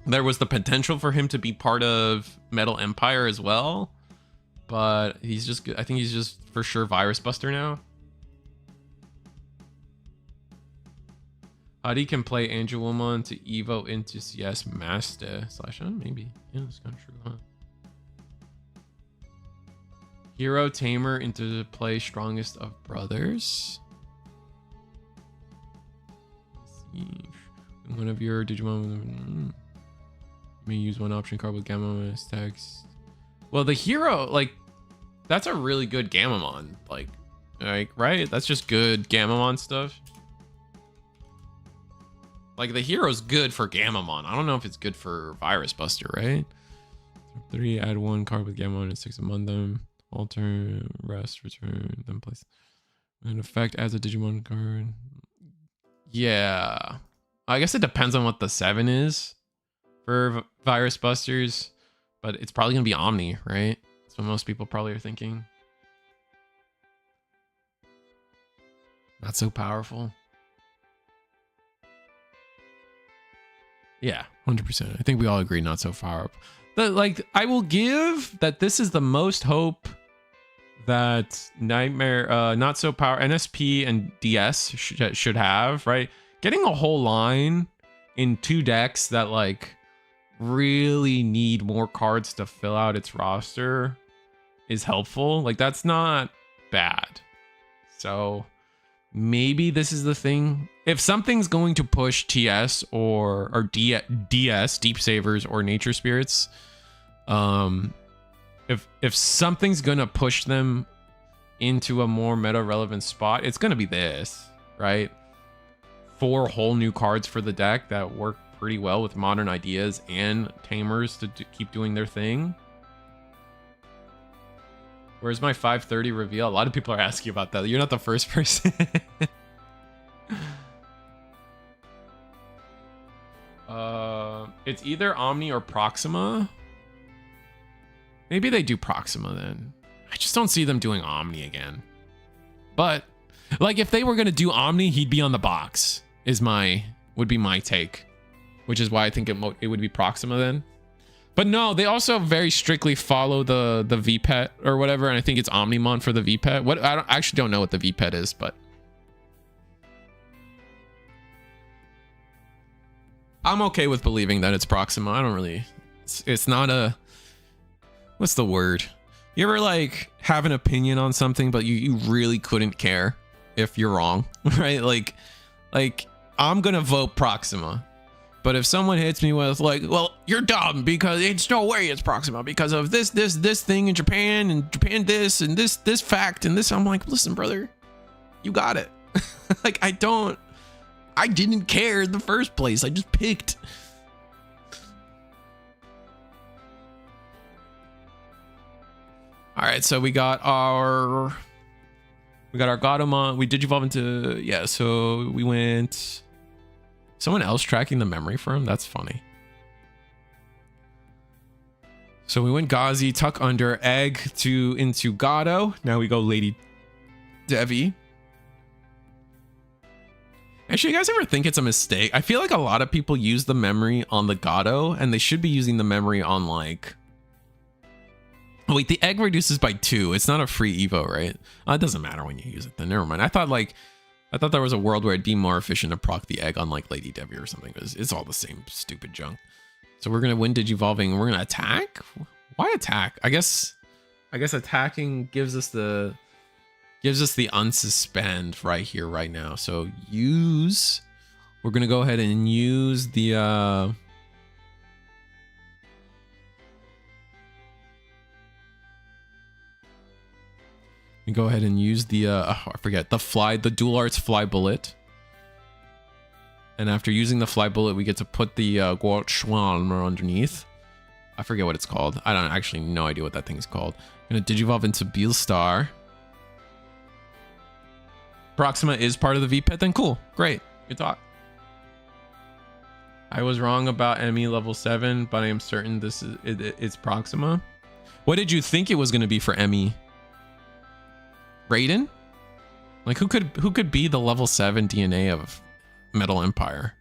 there was the potential for him to be part of Metal Empire as well, but I think he's just for sure Virus Buster now. Hadi can play Angelwoman to Evo into CS Master / maybe. Yeah, that's kind of true, huh? Hero Tamer into play Strongest of Brothers. Let's see. One of your Digimon. May use one option card with Gamamon as text. Well, the hero, like, that's a really good Gamamon, like, right? That's just good Gamamon stuff. Like, the hero's good for Gamamon. I don't know if it's good for Virus Buster, right? 3, add 1 card with Gamamon and 6 among them. Alter, rest, return, then place. An effect adds a Digimon card. Yeah. I guess it depends on what the 7 is for Virus Busters, but it's probably gonna be Omni, right? That's what most people probably are thinking. Not so powerful. Yeah, 100%. I think we all agree not so powerful. But like, I will give that this is the most hope that Nightmare, Not So Power, NSP and DS should have, right? Getting a whole line in 2 decks that like really need more cards to fill out its roster is helpful. Like, that's not bad. So maybe this is the thing. If something's going to push TS or DS, Deep Savers, or Nature Spirits, if something's gonna push them into a more meta relevant spot, it's gonna be this, right? 4 whole new cards for the deck that work pretty well with modern ideas and tamers to keep doing their thing. Where's my 530 reveal? A lot of people are asking about that. You're not the first person. It's either Omni or Proxima. Maybe they do Proxima then. I just don't see them doing Omni again. But like, if they were gonna do Omni, he'd be on the box. Would be my take, which is why I think it would be Proxima then. But no, they also very strictly follow the VPET or whatever, and I think it's Omnimon for the VPET. I actually don't know what the VPET is, but I'm okay with believing that it's Proxima. I don't really. It's not a. What's the word? You ever like have an opinion on something, but you really couldn't care if you're wrong, right? Like I'm gonna vote Proxima. But if someone hits me with like, well, you're dumb because it's no way it's Proxima because of this thing in Japan and Japan this and this fact and this, I'm like, listen, brother, you got it. Like, I didn't care in the first place. I just picked. All right, so we got our Gatomon. We digivolve into, yeah, so we went. Someone else tracking the memory for him? That's funny. So we went Gazi, tuck under, egg into Gato. Now we go Lady Devi. Actually, you guys ever think it's a mistake? I feel like a lot of people use the memory on the Gato, and they should be using the memory on like... Oh, wait, the egg reduces by 2. It's not a free Evo, right? It doesn't matter when you use it then. Never mind. I thought there was a world where it'd be more efficient to proc the egg on like Lady Devi or something. It's all the same stupid junk. So we're gonna win Digivolving. We're gonna attack. Why attack? I guess attacking gives us the unsuspend right here, right now. So we're gonna go ahead and use the we go ahead and use the I forget, the dual arts fly bullet. And after using the fly bullet, we get to put the Guochuan underneath. I forget what it's called. I don't actually no idea what that thing's called. I'm gonna digivolve into Beelstar. Proxima is part of the VPET, then cool. Great. Good talk. I was wrong about ME level 7, but I am certain it's Proxima. What did you think it was gonna be for ME? Raiden? Like, who could be the level 7 DNA of Metal Empire?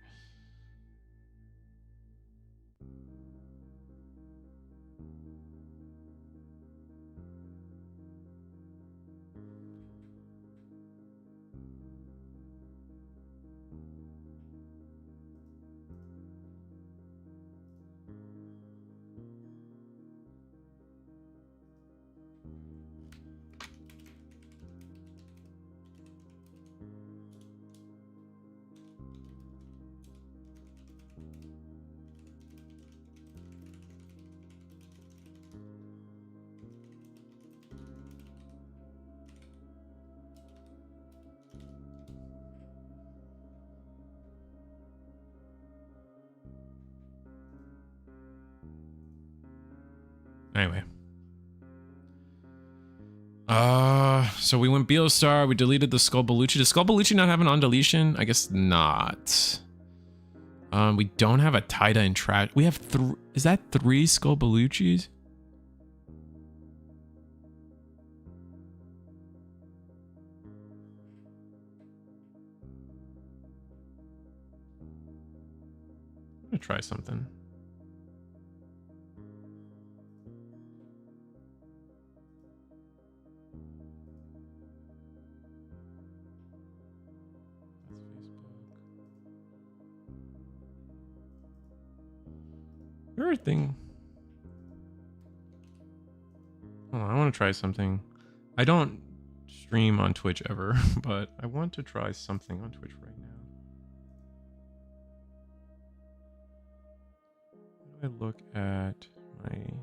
Anyway. So we went Beelstar, we deleted the Skull Bellucci. Does Skull Bellucci not have an on deletion? I guess not. We don't have a Taida and trash. We have is that 3 Skull Belluccis? I'm gonna try something. Everything. Hold on, I want to try something. I don't stream on Twitch ever, but I want to try something on Twitch right now. How do I look at my...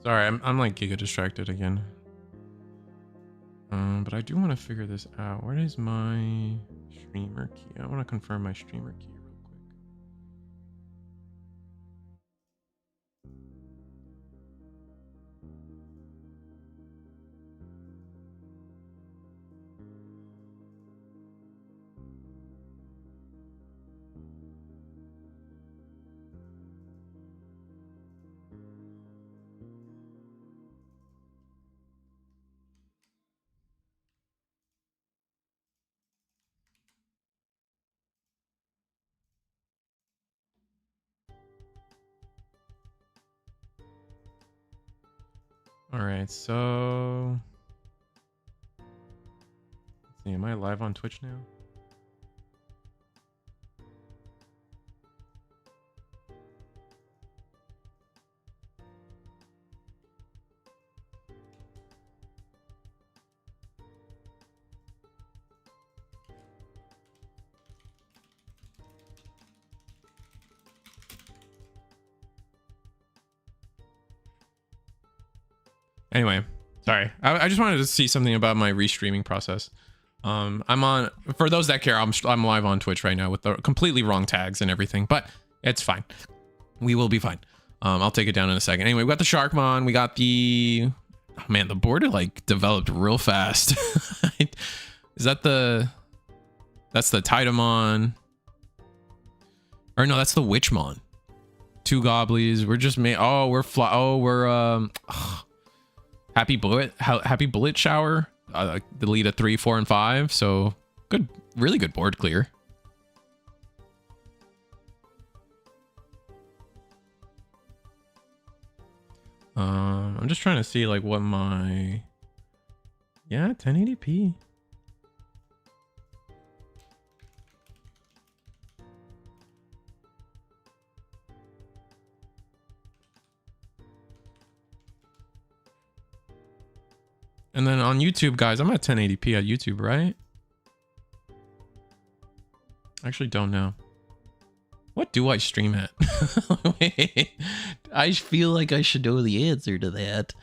Sorry, I'm like giga distracted again. But I do want to figure this out. Where is my streamer key? I want to confirm my streamer key real quick. All right, so let's see. Am I live on Twitch now? Anyway, sorry. I just wanted to see something about my restreaming process. I'm on, for those that care, I'm live on Twitch right now with the completely wrong tags and everything, but it's fine. We will be fine. I'll take it down in a second. Anyway, we got the Sharkmon. We got the, oh man, the border like developed real fast. Is that the, that's the Titamon. Or no, that's the Witchmon. 2 Goblies. We're just made, oh, we're Happy Bullet Shower. Delete a 3, 4, and 5. So good, really good board clear. I'm just trying to see like what my, yeah, 1080p. And then on YouTube, guys, I'm at 1080p at YouTube, right? I actually don't know. What do I stream at? Wait, I feel like I should know the answer to that.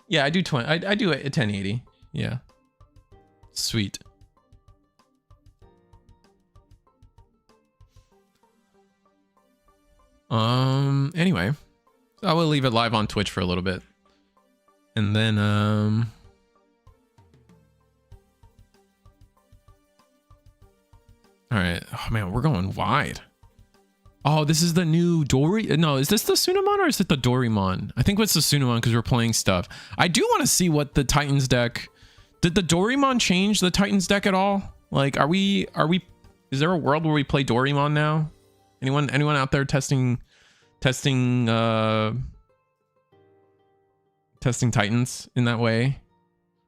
Yeah, I do 20. I do it at 1080. Yeah. Sweet. Anyway, I will leave it live on Twitch for a little bit. And then, all right. Oh man, we're going wide. Oh, this is the new Dory. No, is this the Sunamon or is it the Dorymon? I think it's the Sunamon because we're playing stuff. I do want to see what the Titans deck. Did the Dorymon change the Titans deck at all? Like, is there a world where we play Dorymon now? Anyone out there testing Titans in that way?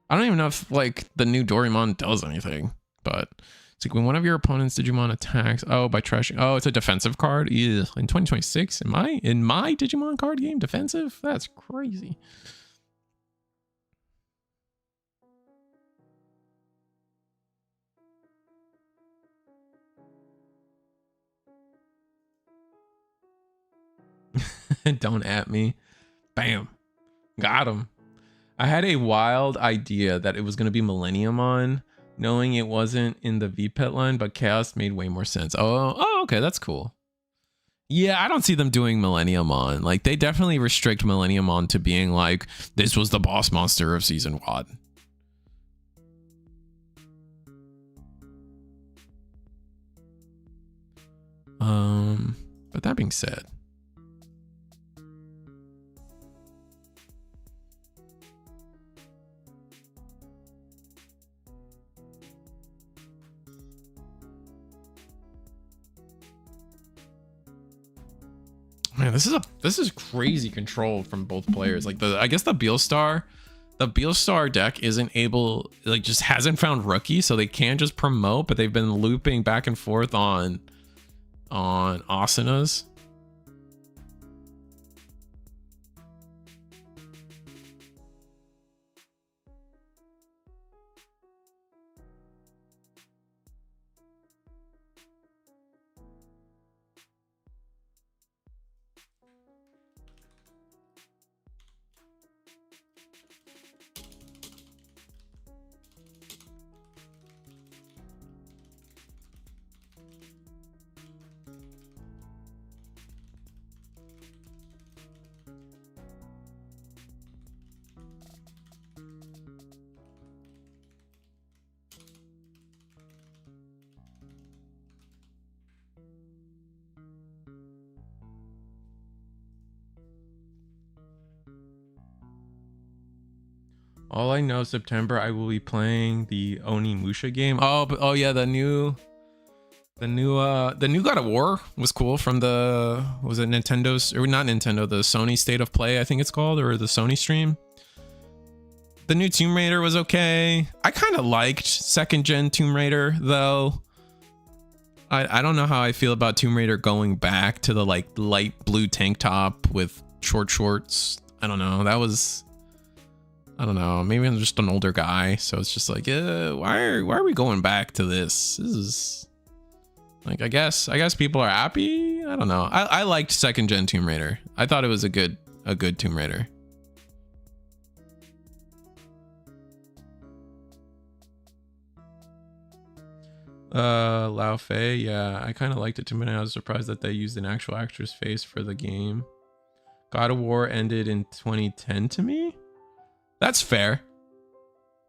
I don't even know if like the new Dorymon does anything, but it's like when one of your opponent's Digimon attacks, oh, by trashing, oh, it's a defensive card. Ew. In 2026, in my Digimon card game, defensive? That's crazy. Don't at me. Bam. Got him. I had a wild idea that it was going to be Millenniumon, knowing it wasn't in the VPET line, but Chaos made way more sense. Oh, okay, that's cool. Yeah, I don't see them doing Millenniumon. Like, they definitely restrict Millenniumon to being like, this was the boss monster of season 1. But that being said, Man, this is crazy control from both players. Like I guess the Beelstar deck isn't able, like, just hasn't found rookie, so they can't just promote, but they've been looping back and forth on Asanas. All I know, September I will be playing the Onimusha game. Oh yeah, the new God of War was cool from the, was it Nintendo's, or not Nintendo, the Sony State of Play, I think it's called, or the Sony stream. The new Tomb Raider was okay. I kind of liked second gen Tomb Raider though. I don't know how I feel about Tomb Raider going back to the like light blue tank top with short shorts. I don't know. That was, I don't know. Maybe I'm just an older guy, so it's just like, why are we going back to this? This is like, I guess people are happy. I don't know. I liked second gen Tomb Raider. I thought it was a good Tomb Raider. Lao Fei, yeah, I kind of liked it too, but I was surprised that they used an actual actress face for the game. God of War ended in 2010 to me. That's fair.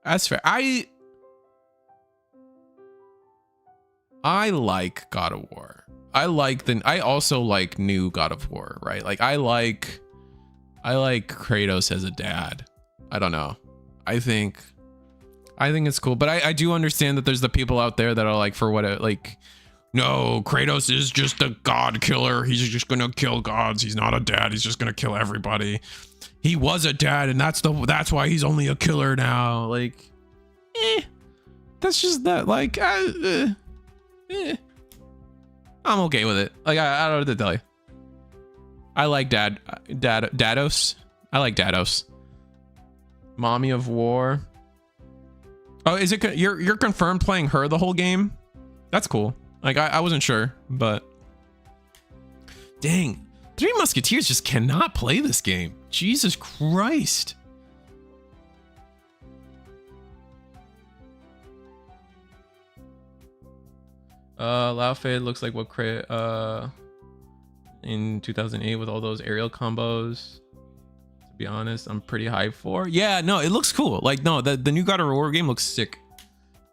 That's fair. I like God of War. I also like new God of War, right? Like I like Kratos as a dad. I don't know. I think it's cool, but I do understand that there's the people out there that are like, for what it, like, no, Kratos is just a god killer. He's just gonna kill gods. He's not a dad. He's just gonna kill everybody. He was a dad, and that's why he's only a killer now. Like, that's just that. Like, I'm okay with it. Like, I don't know what to tell you. I like Dados. I like Dados. Mommy of War. Oh, is it? You're confirmed playing her the whole game? That's cool. Like, I wasn't sure, but dang, Three Musketeers just cannot play this game. Jesus Christ. Lao Fei looks like what in 2008 with all those aerial combos. To be honest, I'm pretty hyped for. Yeah, no, it looks cool. Like, no, the new God of War game looks sick.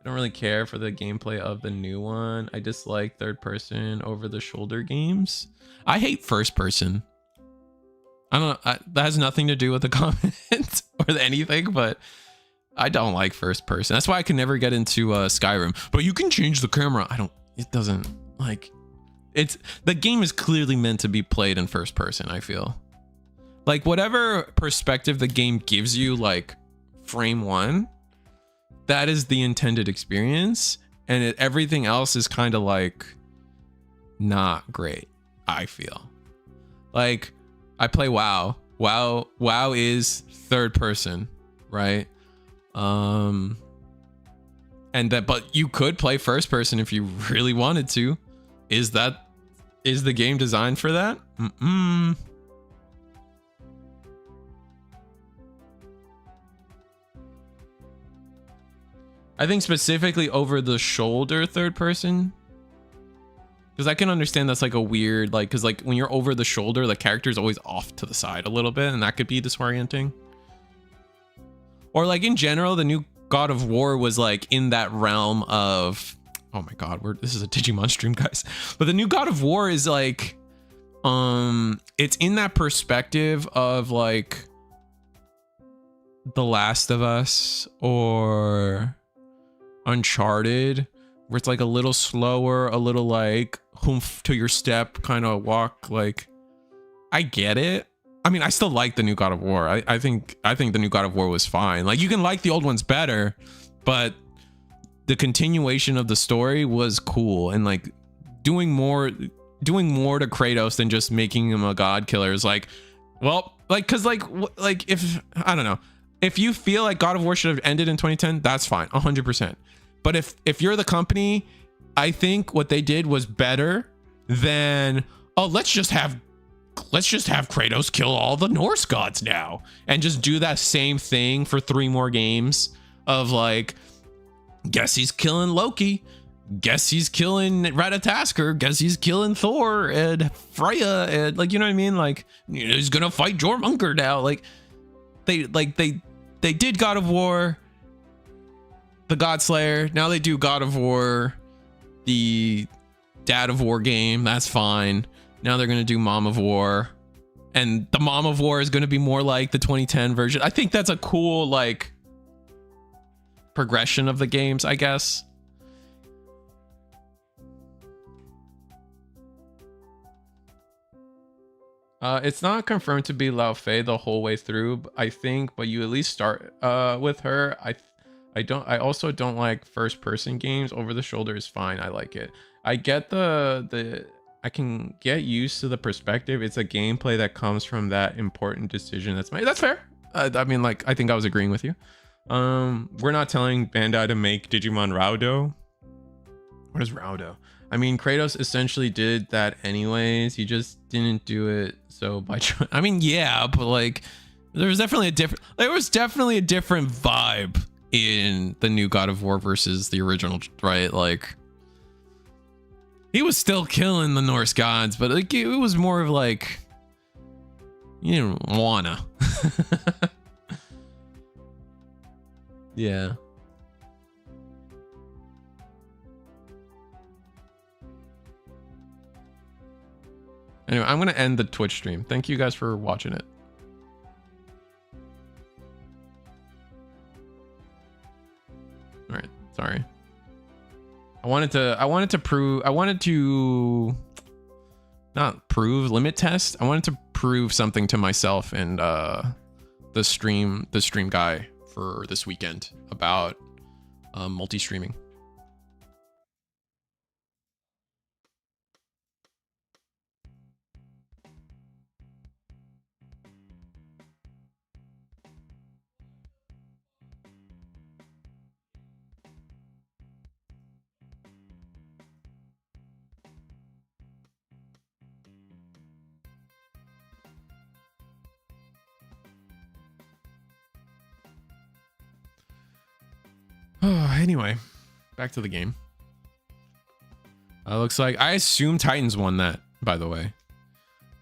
I don't really care for the gameplay of the new one. I dislike third person over the shoulder games. I hate first person. I don't know. That has nothing to do with the comment or anything, but I don't like first person. That's why I can never get into Skyrim. But you can change the camera. It doesn't, like, the game is clearly meant to be played in first person, I feel. Like, whatever perspective the game gives you, like frame one, that is the intended experience, and everything else is kind of like not great, I feel. Like, I play WoW. WoW is third person, right? And that, but you could play first person if you really wanted to. Is the game designed for that? I think specifically over the shoulder third person, because I can understand that's like a weird, like, because like when you're over the shoulder, the character's always off to the side a little bit, and that could be disorienting. Or like in general, the new God of War was like in that realm of, oh my god, this is a Digimon stream, guys. But the new God of War is like, it's in that perspective of like The Last of Us or Uncharted, where it's like a little slower, a little like humph to your step kind of walk. Like, I get it. I mean, I still like the new God of War. I think the new God of War was fine. Like, you can like the old ones better, but the continuation of the story was cool, and like doing more to Kratos than just making him a god killer is like, well, like, cause like if I don't know, if you feel like God of War should have ended in 2010, that's fine, 100%. But if you're the company, I think what they did was better than, oh, let's just have Kratos kill all the Norse gods now, and just do that same thing for 3 more games of like, guess he's killing Loki, guess he's killing Ratatoskr, guess he's killing Thor and Freya, and like, you know what I mean? Like, you know, he's gonna fight Jormungandr now. Like they did God of War, the God Slayer. Now they do God of War, the Dad of War game. That's fine. Now they're gonna do Mom of War, and the Mom of War is gonna be more like the 2010 version. I think that's a cool like progression of the games, I guess. It's not confirmed to be Lao Fei the whole way through, I think, but you at least start with her. I also don't like first person games. Over the shoulder is fine. I like it. I get I can get used to the perspective. It's a gameplay that comes from that important decision that's made. That's fair. I mean, like, I think I was agreeing with you. We're not telling Bandai to make Digimon Raudo. What is Raudo? I mean, Kratos essentially did that anyways. He just didn't do it so by I mean, yeah, but like, there was definitely a different vibe in the new God of War versus the original, right? Like, he was still killing the Norse gods, but like, it was more of like, you didn't wanna. Yeah. Anyway, I'm gonna end the Twitch stream. Thank you guys for watching it. All right, sorry. I wanted to not prove, limit test. I wanted to prove something to myself and the stream guy for this weekend about multi-streaming. Anyway, back to the game. Looks like, I assume Titans won that, by the way.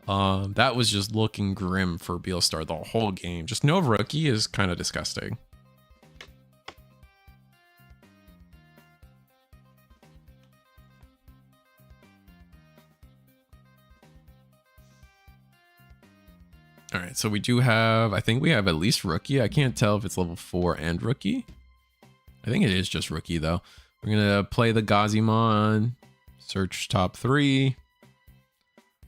That was just looking grim for Beelstar the whole game. Just no rookie is kind of disgusting. All right, so we do have, I think we have at least rookie. I can't tell if it's level 4 and rookie. I think it is just rookie though. We're gonna play the Gazimon, search top 3,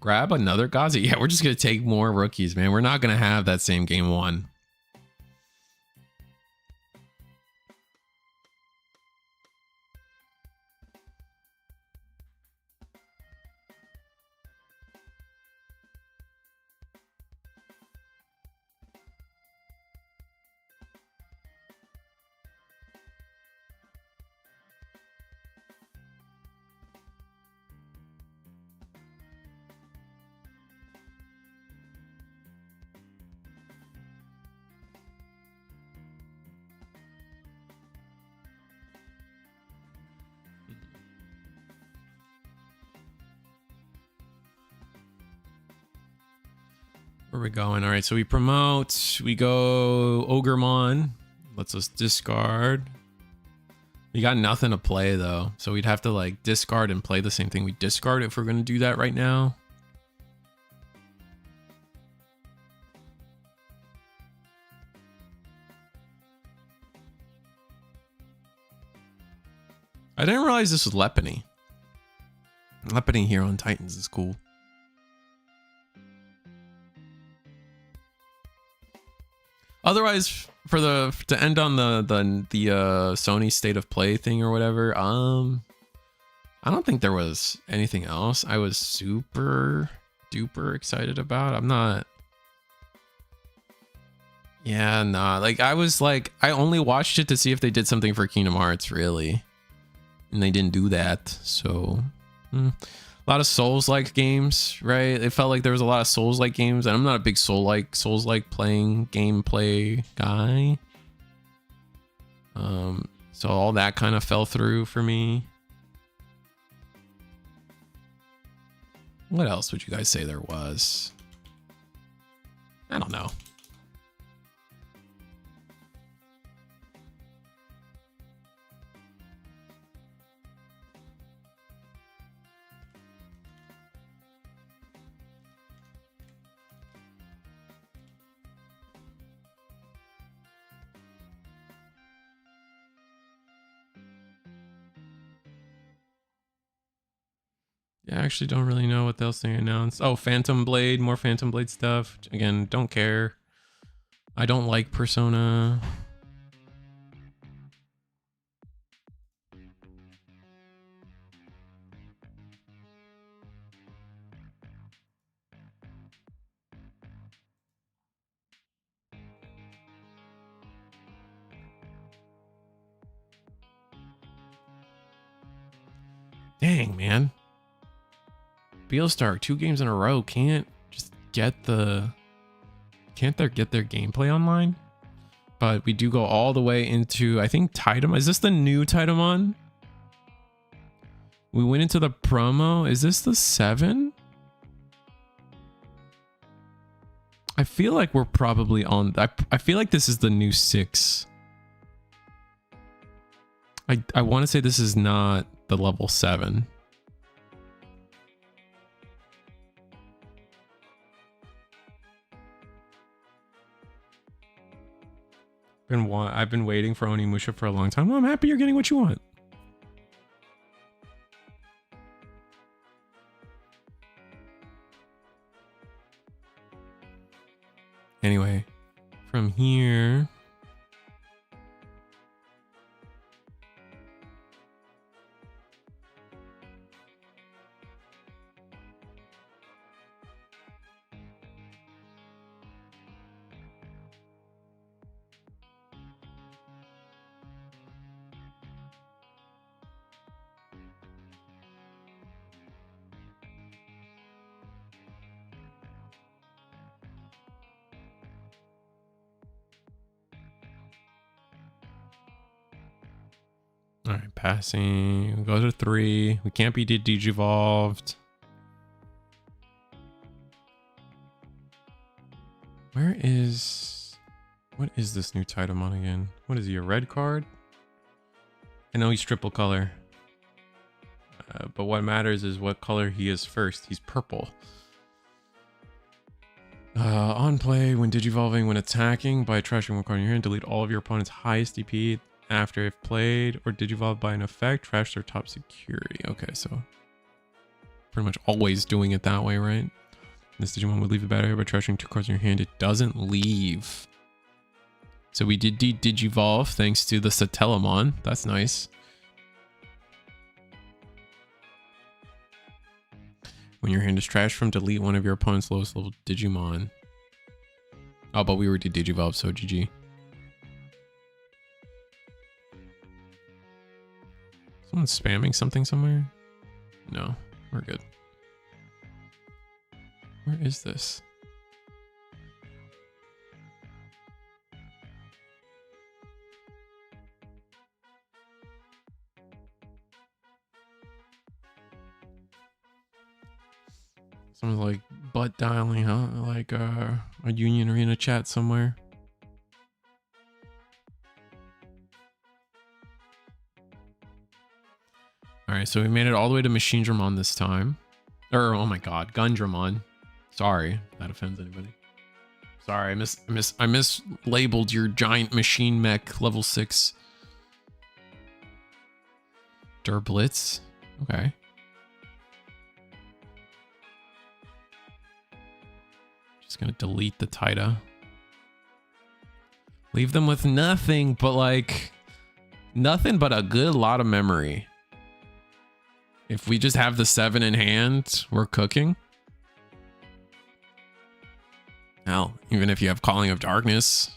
grab another Gazi. Yeah, we're just gonna take more rookies, man. We're not gonna have that same game 1. Where are we going? All right, so we promote, we go Ogremon, lets us discard. We got nothing to play though, so we'd have to like discard and play the same thing we discard if we're going to do that right now. I didn't realize this was Lepony. Lepony here on Titans is cool. Otherwise, for to end on the Sony State of Play thing or whatever, I don't think there was anything else I was super duper excited about. I'm not. Yeah, nah. Like I was like, I only watched it to see if they did something for Kingdom Hearts, really, and they didn't do that. So, a lot of Souls-like games, right? It felt like there was a lot of Souls-like games, and I'm not a big Souls-like playing gameplay guy. So all that kind of fell through for me. What else would you guys say there was? I don't know. Yeah, I actually don't really know what else they announced. Oh, Phantom Blade, more Phantom Blade stuff. Again, don't care. I don't like Persona. Dang, man. Beelstar, 2 games in a row, can't just get the... Can't they get their gameplay online? But we do go all the way into, I think, Titamon. Is this the new Titamon? We went into the promo. Is this the 7? I feel like we're probably on... I feel like this is the new 6. I want to say this is not the level 7. I've been waiting for Onimusha for a long time. Well, I'm happy you're getting what you want. Anyway, from here... All right, passing. We go to 3. We can't be Digivolved. Where is... What is this new Titamon again? What is he, a red card? I know he's triple color. But what matters is what color he is first. He's purple. On play, when Digivolving, when attacking, by trashing one card in your hand, delete all of your opponent's highest DP after if played, or Digivolve by an effect, trash their top security. Okay, so pretty much always doing it that way, right? This Digimon would leave the battery by trashing 2 cards in your hand. It doesn't leave. So we did Digivolve thanks to the Satellamon. That's nice. When your hand is trashed from, delete one of your opponent's lowest level Digimon. Oh, but we were Digivolve, so GG. Someone's spamming something somewhere? No, we're good. Where is this? Someone's like butt dialing, huh? Like a Union Arena chat somewhere. All right, so we made it all the way to Machine Dramon this time. Or, oh my god, Gundramon. Sorry, if that offends anybody. Sorry, I mislabeled your giant machine mech level 6. Durblitz. Okay. Just gonna delete the Tida. Leave them with nothing but like nothing but a good lot of memory. If we just have the 7 in hand, we're cooking. Hell, even if you have Calling of Darkness.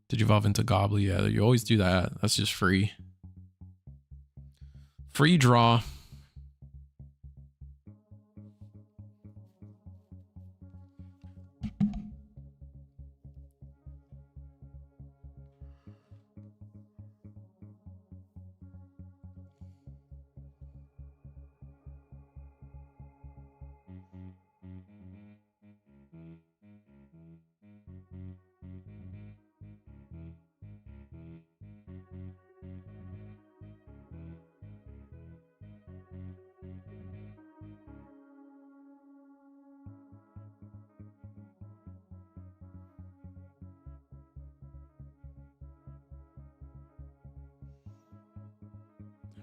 Did you evolve into Gobbly? Yeah, you always do that. That's just free. Free draw.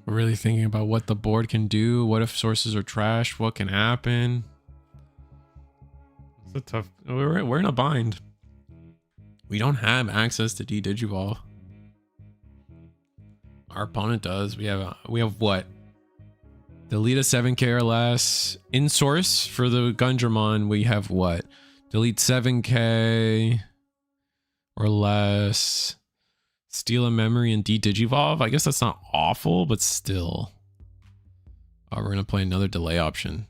We're really thinking about what the board can do. What if sources are trash? What can happen? It's a tough. We're in a bind. We don't have access to Digivolve. Our opponent does. We have what? Delete a 7k or less. In source for the Gundam, we have what? Delete 7k or less. Steal a memory and Digivolve. I guess that's not awful, but still. Oh, we're gonna play another delay option.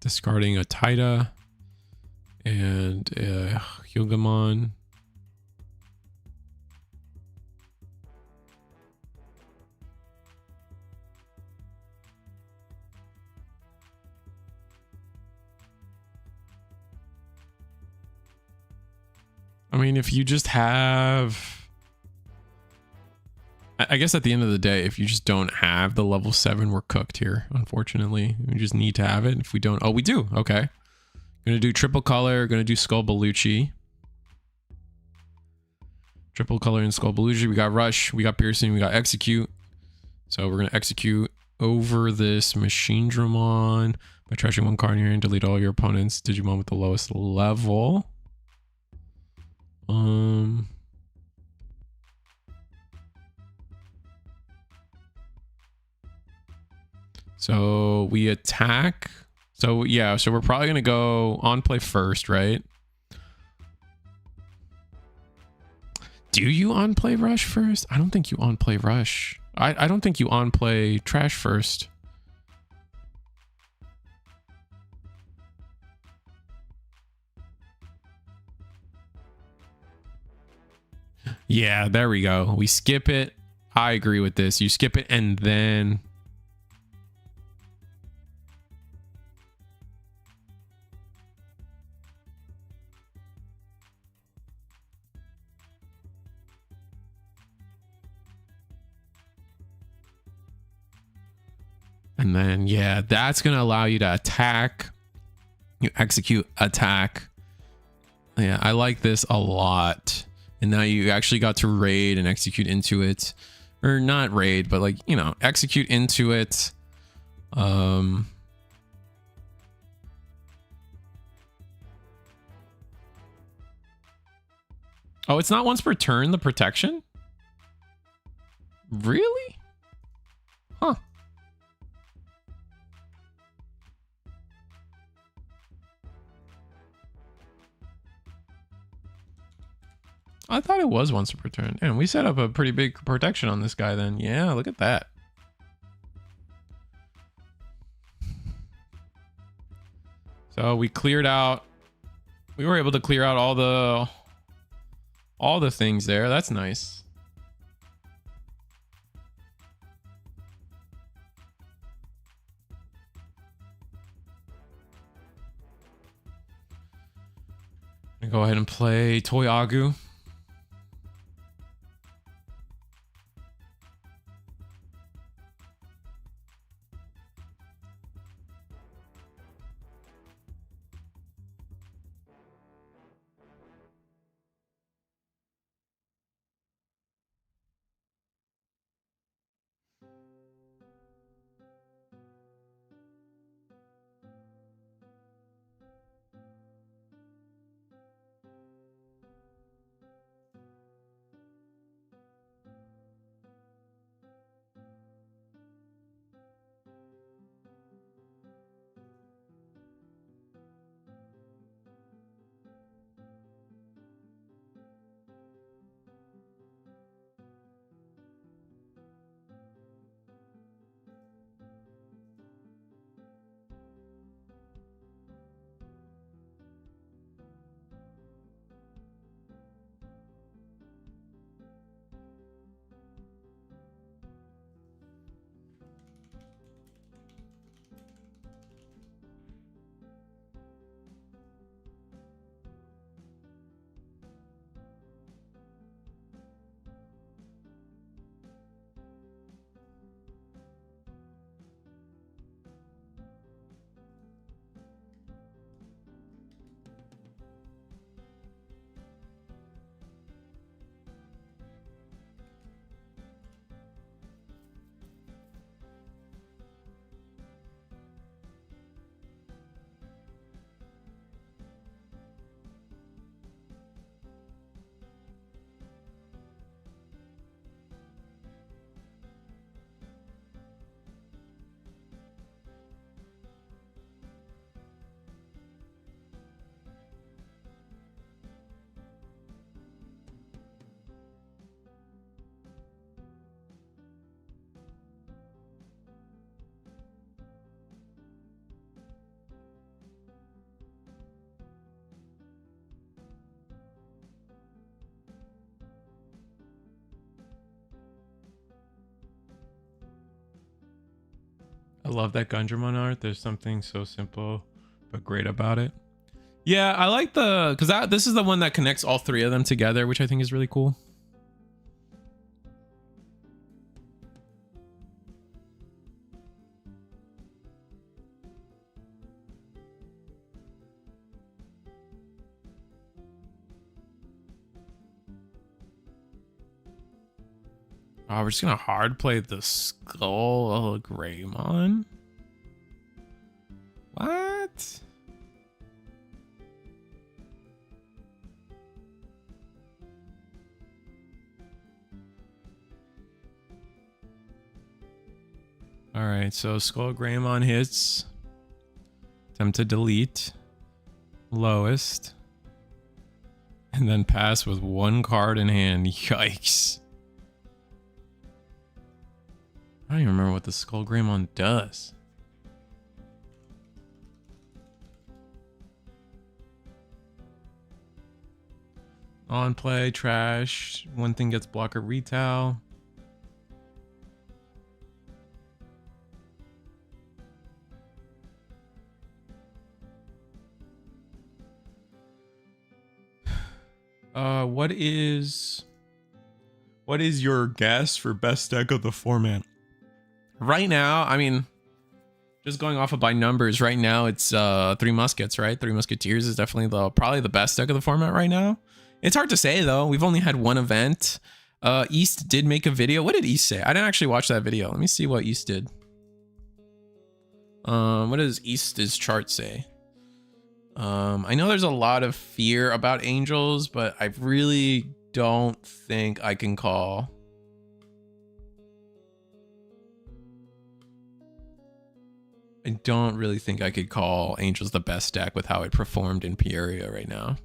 Discarding a Taida and a Hyugamon. I mean, if you just have... I guess at the end of the day, if you just don't have the level 7, we're cooked here, unfortunately. We just need to have it. If we don't... Oh, we do. Okay. Gonna do triple color. Gonna do Skull Belushi. Triple color and Skull Belushi. We got Rush. We got Piercing. We got Execute. So we're gonna execute over this Machine Dramon by trashing 1 card in your hand. Delete all your opponent's Digimon with the lowest level. So we attack. So yeah, so we're probably gonna go on play first, right? Do you on play Rush first? I don't think you on play Rush. I don't think you on play Trash first. Yeah, there we go. We skip it. I agree with this. You skip it and then... And then, yeah, that's going to allow you to attack. You execute, attack. Yeah, I like this a lot. And now you actually got to raid and execute into it. Or not raid, but like, you know, execute into it. Oh, it's not once per turn, the protection? Really? Huh. I thought it was once per turn. And we set up a pretty big protection on this guy then. Yeah, look at that. So we cleared out. We were able to clear out all the things there. That's nice. Go ahead and play Toy Agu. love that Gundam art. There's something so simple but great about it. Yeah, I like the, because this is the one that connects all three of them together, which I think is really cool. Oh, we're just gonna hard play the Skull of Greymon? What? Alright, so Skull Greymon hits. Attempt to delete. Lowest. And then pass with one card in hand. Yikes. I don't even remember what the Skull Greymon does. On play, trash. One thing gets blocker retail. What is your guess for best deck of the format? Right now, I mean, just going off of by numbers, right now it's Three Muskets, right? Three Musketeers is definitely probably the best deck of the format right now. It's hard to say though. We've only had one event. East did make a video. What did East say? I didn't actually watch that video. Let me see what East did. What does East's chart say? I know there's a lot of fear about Angels, but I really don't think I can call. I don't really think I could call Angels the best deck with how it performed in Peoria right now.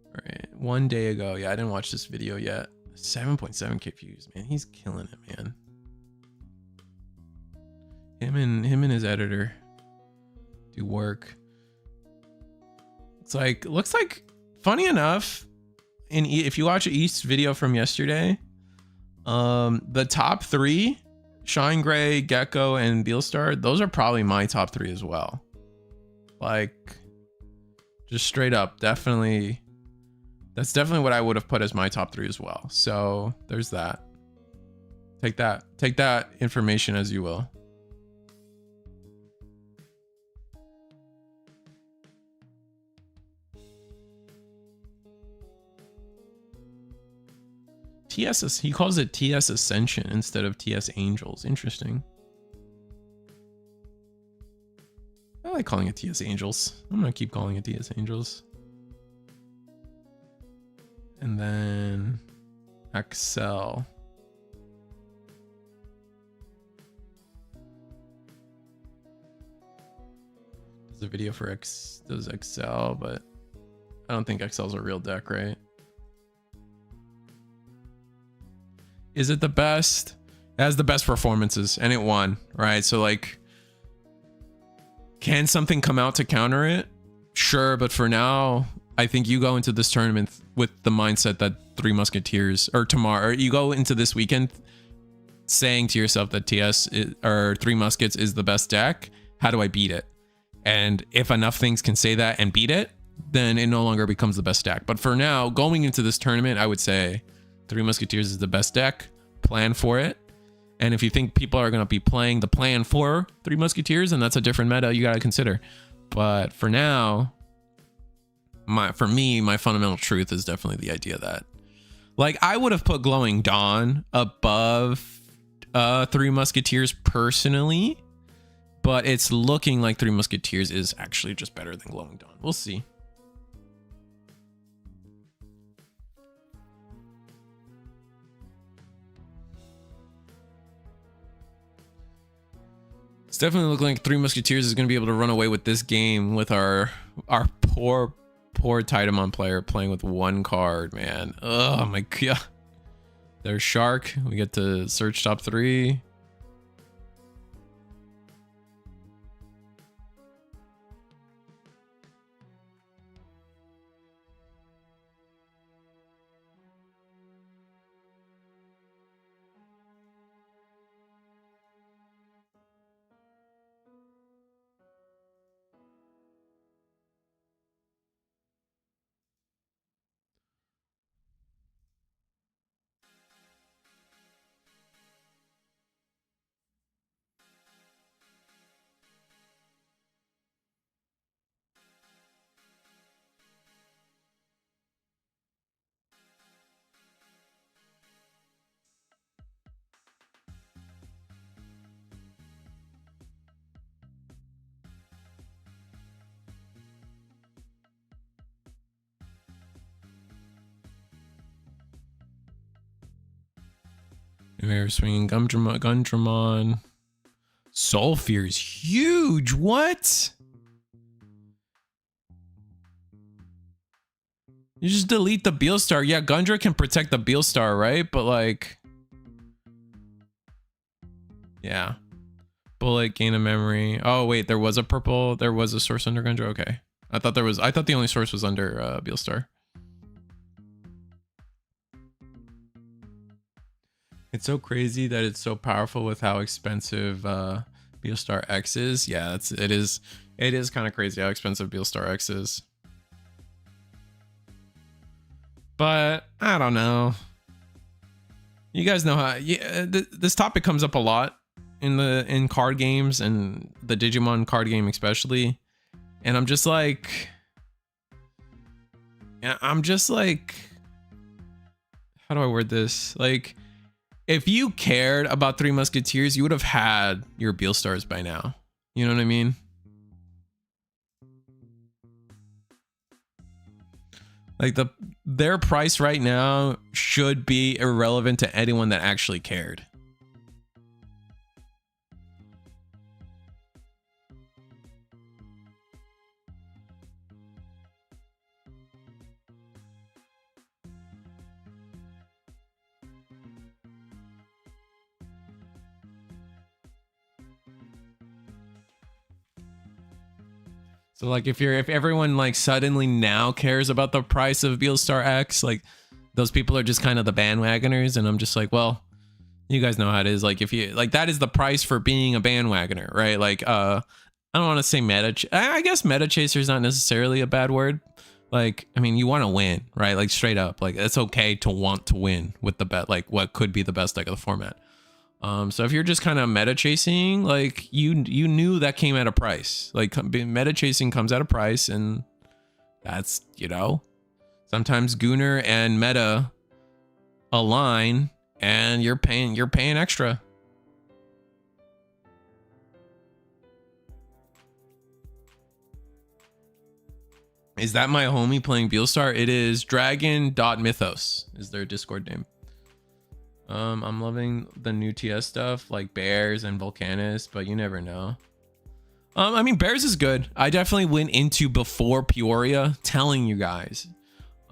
All right, 1 day ago. Yeah, I didn't watch this video yet. 7.7K views, man. He's killing it, man. Him and his editor do work. It's like, looks like, funny enough, if you watch East's video from yesterday, the top three, Shine Gray, Gecko, and Beelstar, those are probably my top three as well. Like, just straight up, definitely, that's definitely what I would have put as my top three as well. So there's that. Take that information as you will. TS, he calls it TS Ascension instead of TS Angels. Interesting. I like calling it TS Angels. I'm gonna keep calling it TS Angels. And then Excel. There's a video for does Excel, but I don't think Excel's a real deck, right? Is it the best? It has the best performances and it won, right? So like, can something come out to counter it? Sure, but for now, I think you go into this tournament with the mindset that Three Musketeers, or tomorrow, or you go into this weekend saying to yourself that or Three Muskets is the best deck. How do I beat it? And if enough things can say that and beat it, then it no longer becomes the best deck. But for now, going into this tournament, I would say Three Musketeers is the best deck. Plan for it. And if you think people are going to be playing the plan for Three Musketeers, and that's a different meta you got to consider. But for now, for me, my fundamental truth is definitely the idea that, like, I would have put Glowing Dawn above Three Musketeers personally, but it's looking like Three Musketeers is actually just better than Glowing Dawn. We'll see. It's definitely looking like Three Musketeers is going to be able to run away with this game with our poor Titamon player playing with one card, man. Oh my god. There's Shark. We get to search top three. Air swinging Gundramon. Soulfear is huge. What? You just delete the Beelstar. Yeah, Gundra can protect the Beelstar, right? But like, yeah. Bullet, gain a memory. Oh wait, there was a purple. There was a source under Gundra. Okay, I thought the only source was under Beelstar. It's so crazy that it's so powerful with how expensive Beelstar X is. Yeah, it is kind of crazy how expensive Beelstar X is. But I don't know. You guys know how this topic comes up a lot in card games and the Digimon card game especially. And I'm just like, how do I word this? Like, if you cared about Three Musketeers, you would have had your Beelstars by now. You know what I mean? Like their price right now should be irrelevant to anyone that actually cared. So like if everyone like suddenly now cares about the price of Beelstar X, like those people are just kind of the bandwagoners, and I'm just like, well, you guys know how it is. Like if you like, that is the price for being a bandwagoner, right? Like I don't want to say I guess meta chaser is not necessarily a bad word. Like, I mean, you want to win, right? Like straight up, like it's okay to want to win with the bet, like what could be the best deck of the format. So if you're just kind of meta chasing, like you knew that came at a price. Like meta chasing comes at a price, and that's, you know, sometimes Gooner and meta align, and you're paying extra. Is that my homie playing Beelstar? It is Dragon.mythos is their Discord name. I'm loving the new TS stuff like Bears and Volcanus, but you never know. I mean, Bears is good. I definitely went into before Peoria telling you guys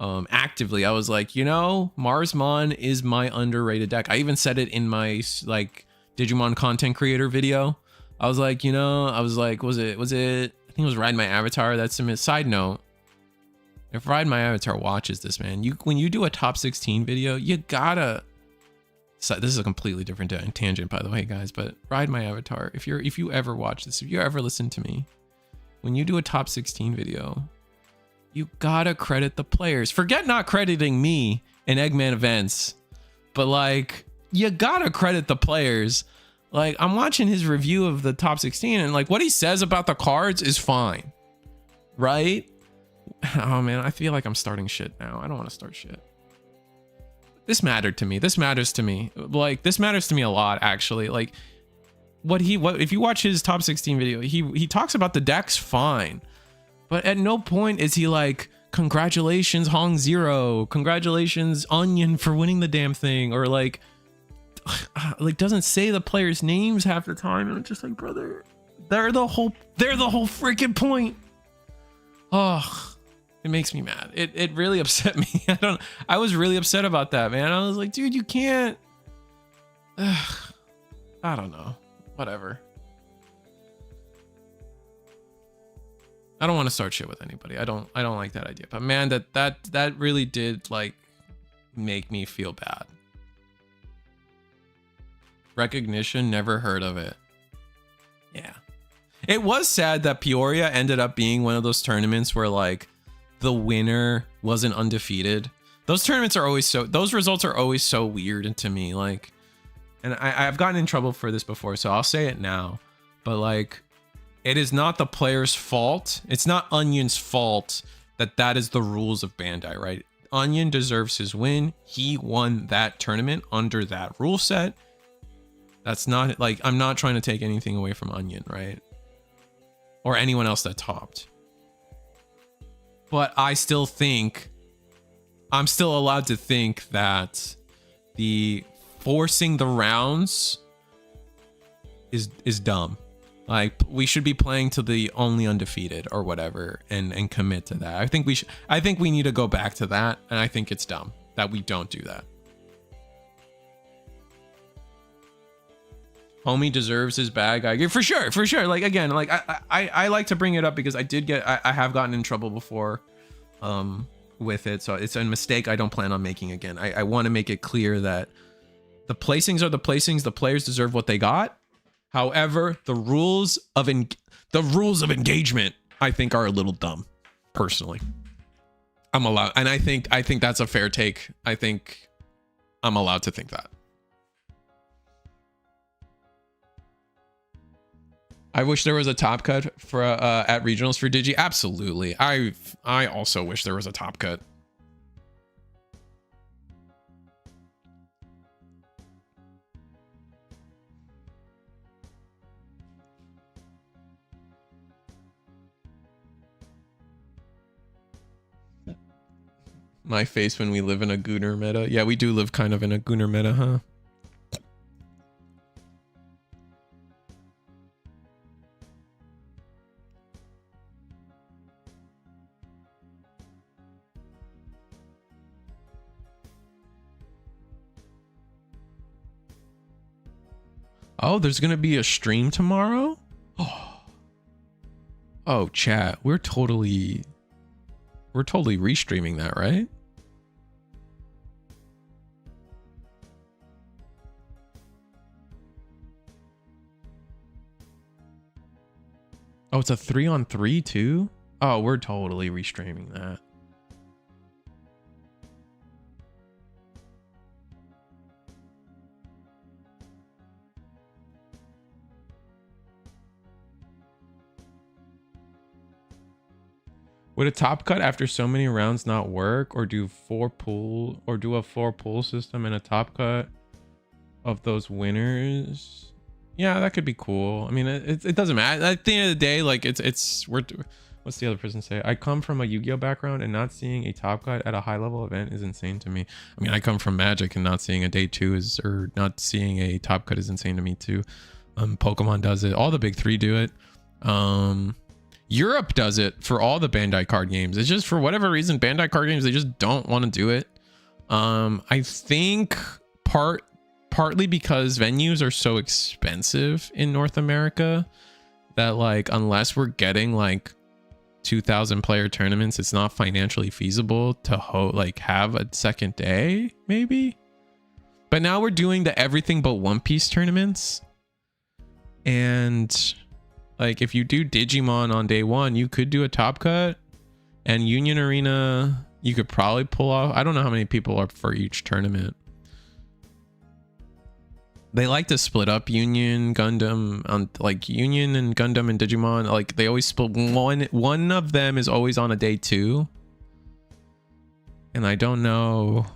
actively. I was like, you know, Marsmon is my underrated deck. I even said it in my like Digimon content creator video. I was like, you know, was it I think it was Ride My Avatar. That's a side note. If Ride My Avatar watches this, man, when you do a top 16 video, you gotta. So this is a completely different tangent, by the way, guys, but Ride My Avatar. If you ever watch this, if you ever listen to me, when you do a top 16 video, you gotta credit the players. Forget not crediting me in Eggman events, but like you gotta credit the players. Like I'm watching his review of the top 16, and like what he says about the cards is fine, right? Oh man, I feel like I'm starting shit now. I don't want to start shit. This mattered to me. This matters to me. Like this matters to me a lot, actually. Like what if you watch his top 16 video, he talks about the decks fine, but at no point is he like, congratulations Hong Zero, congratulations Onion for winning the damn thing, or like doesn't say the players' names half the time. And I'm just like, brother, they're the whole freaking point. Oh, it makes me mad. It really upset me. I was really upset about that, man. I was like, dude, you can't. I don't know. Whatever. I don't want to start shit with anybody. I don't like that idea. But man, that really did like make me feel bad. Recognition, never heard of it. Yeah. It was sad that Peoria ended up being one of those tournaments where like the winner wasn't undefeated. Those tournaments are always those results are always so weird to me. Like, and I've gotten in trouble for this before, so I'll say it now. But like, it is not the player's fault. It's not Onion's fault that is the rules of Bandai, right? Onion deserves his win. He won that tournament under that rule set. That's not like, I'm not trying to take anything away from Onion, right? Or anyone else that topped. But I still think, I'm still allowed to think that the forcing the rounds is dumb. Like, we should be playing to the only undefeated or whatever and commit to that. I think we need to go back to that, and I think it's dumb that we don't do that. Homie deserves his bag. I agree for sure. Like, again, like I like to bring it up because I have gotten in trouble before with it, so it's a mistake I don't plan on making again. I want to make it clear that the placings are the placings. The players deserve what they got. However, the rules of engagement, I think, are a little dumb. Personally, I'm allowed, and I think that's a fair take. I think I'm allowed to think that. I wish there was a top cut for at regionals for Digi. Absolutely. I also wish there was a top cut. My face when we live in a Gunner meta. Yeah, we do live kind of in a Gunner meta, huh? Oh, there's gonna be a stream tomorrow? Oh, chat, we're totally restreaming that, right? Oh, it's a 3-on-3 too? Oh, we're totally restreaming that. Would a top cut after so many rounds not work, or do a 4-pool system and a top cut of those winners? Yeah, that could be cool. I mean, it doesn't matter. At the end of the day, like what's the other person say? I come from a Yu-Gi-Oh background, and not seeing a top cut at a high level event is insane to me. I mean, I come from Magic, and not seeing a day 2 or not seeing a top cut is insane to me too. Pokemon does it. All the big 3 do it. Europe does it for all the Bandai card games. It's just, for whatever reason, Bandai card games, they just don't want to do it. I think partly because venues are so expensive in North America that, like, unless we're getting like 2,000 player tournaments, it's not financially feasible to have a second day, maybe. But now we're doing the everything but One Piece tournaments, and like, if you do Digimon on day 1, you could do a top cut, and Union Arena, you could probably pull off. I don't know how many people are for each tournament. They like to split up Union, Gundam, on like Union and Gundam and Digimon. Like, they always split one of them is always on a day 2. And I don't know.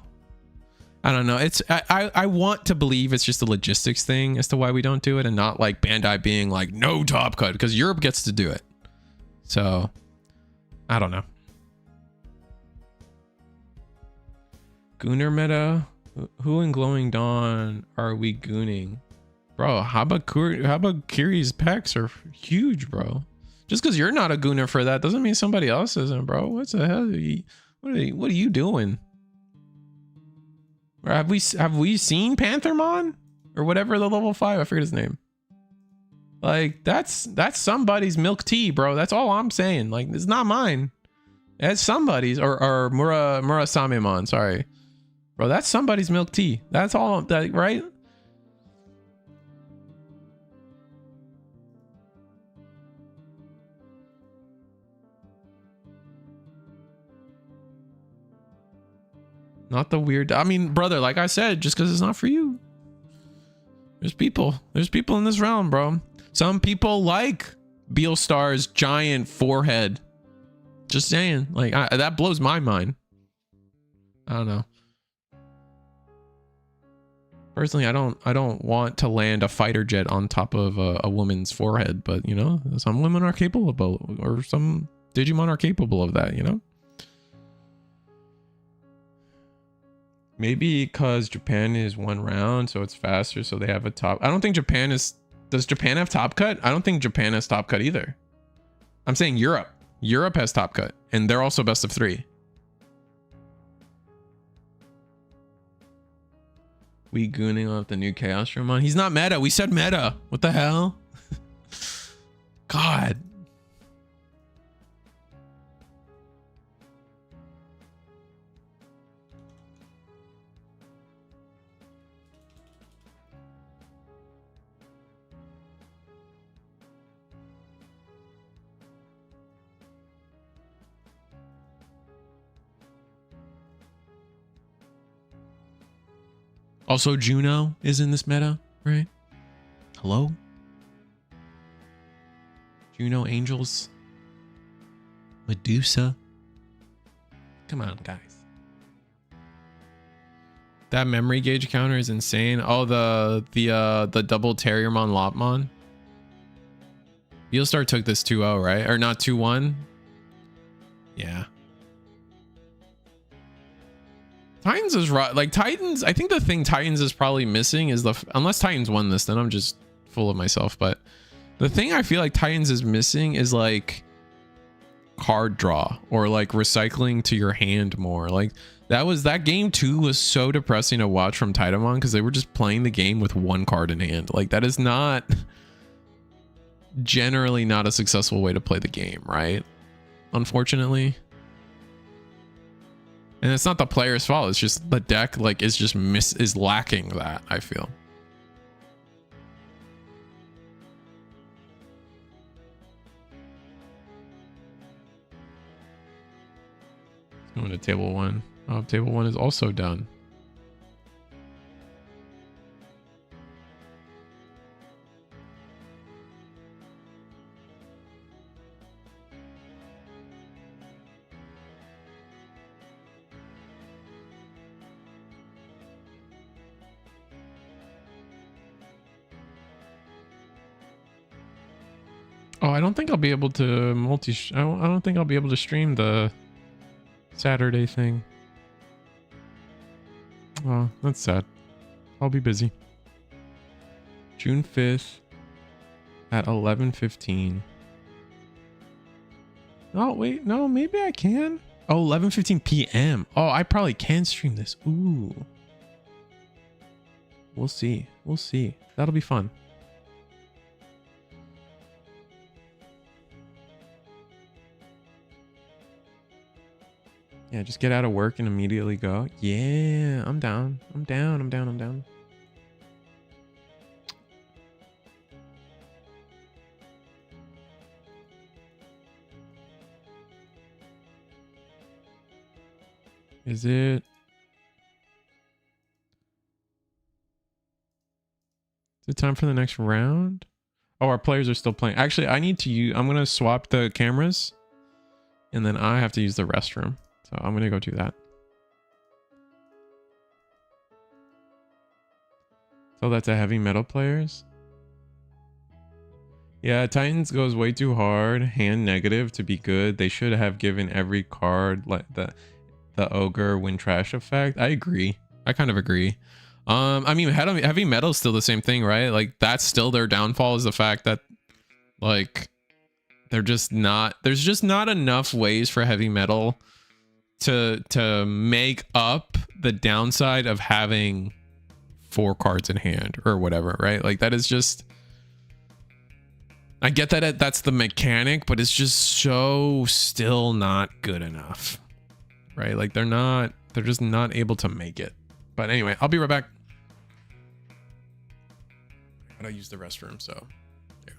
It's I want to believe it's just a logistics thing as to why we don't do it, and not like Bandai being like, no top cut, because Europe gets to do it. So I don't know. Gooner meta. Who in Glowing Dawn are we gooning? Bro, Habakiri's pecs are huge, bro. Just because you're not a gooner for that doesn't mean somebody else isn't, bro. What the hell? What are you doing? Or have we seen Panthermon or whatever the level 5? I forget his name. Like, that's somebody's milk tea, bro. That's all I'm saying. Like, it's not mine. It's somebody's, or Murasamemon. Sorry, bro. That's somebody's milk tea. That's all. That, right? Not the weird. I mean, brother, like I said, just because it's not for you. There's people in this realm, bro. Some people like Beelstar's giant forehead. Just saying. Like, that blows my mind. I don't know. Personally, I don't want to land a fighter jet on top of a woman's forehead, but you know, some women are capable, or some Digimon are capable of that, you know? Maybe because Japan is one round, so it's faster, so they have a top. I don't think Japan is. Does Japan have top cut? I don't think Japan has top cut either. I'm saying Europe. Europe has top cut, and they're also best of 3. We gooning off the new Chaos Dramon. He's not meta. We said meta. What the hell? God. Also, Juno is in this meta, right? Hello? Juno Angels? Medusa? Come on, guys. That memory gauge counter is insane. Oh, the double Terriermon Lopmon. Beelstar took this 2-0, right? Or not 2-1? Yeah. Titans is right. Like Titans, I think the thing Titans is probably missing is unless Titans won this, then I'm just full of myself. But the thing I feel like Titans is missing is like card draw or like recycling to your hand more. Like that game 2 was so depressing to watch from Titamon because they were just playing the game with 1 card in hand. Like that is not generally not a successful way to play the game, right? Unfortunately. And it's not the player's fault. It's just the deck like is just is lacking that, I feel. Going to table 1. Oh, table 1 is also done. Oh, I don't think I'll be able to I don't think I'll be able to stream the Saturday thing. Oh, that's sad. I'll be busy. June 5th at 11:15. Oh, wait. No, maybe I can. Oh, 11:15 p.m. Oh, I probably can stream this. Ooh. We'll see. We'll see. That'll be fun. Yeah, just get out of work and immediately go. Yeah, I'm down. I'm down. I'm down. I'm down. Is it? Is it time for the next round? Oh, our players are still playing. Actually, I need to use... I'm going to swap the cameras. And then I have to use the restroom. So I'm going to go do that. So that's a heavy metal players. Yeah, Titans goes way too hard. Hand negative to be good. They should have given every card like the ogre win trash effect. I agree. I kind of agree. I mean, heavy metal is still the same thing, right? Like that's still their downfall is the fact that like they're just not, there's just not enough ways for heavy metal to make up the downside of having 4 cards in hand or whatever, right? Like that is just, I get that that's the mechanic, but it's just so still not good enough, right? Like they're just not able to make it. But anyway, I'll be right back. I gotta use the restroom, so yeah.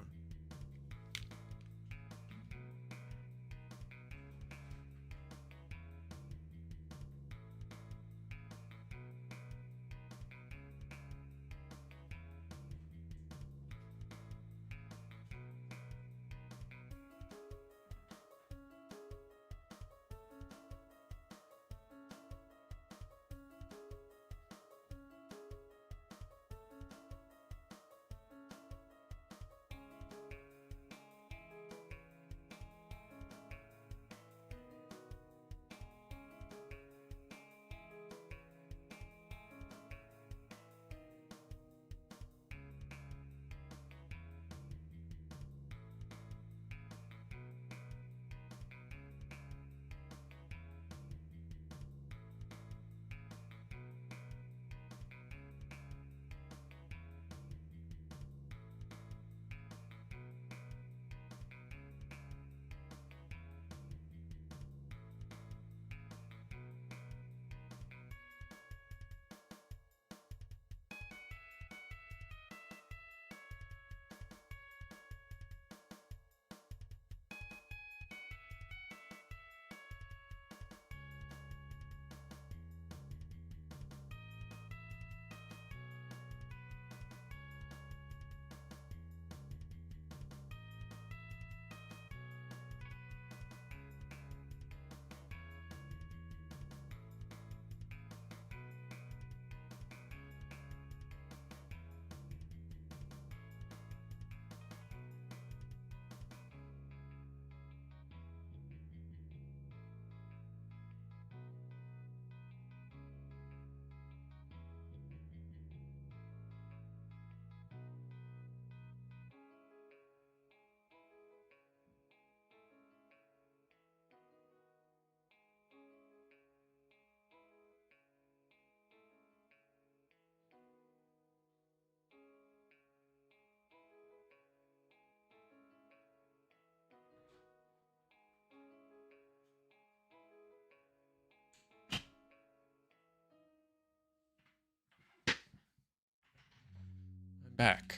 Back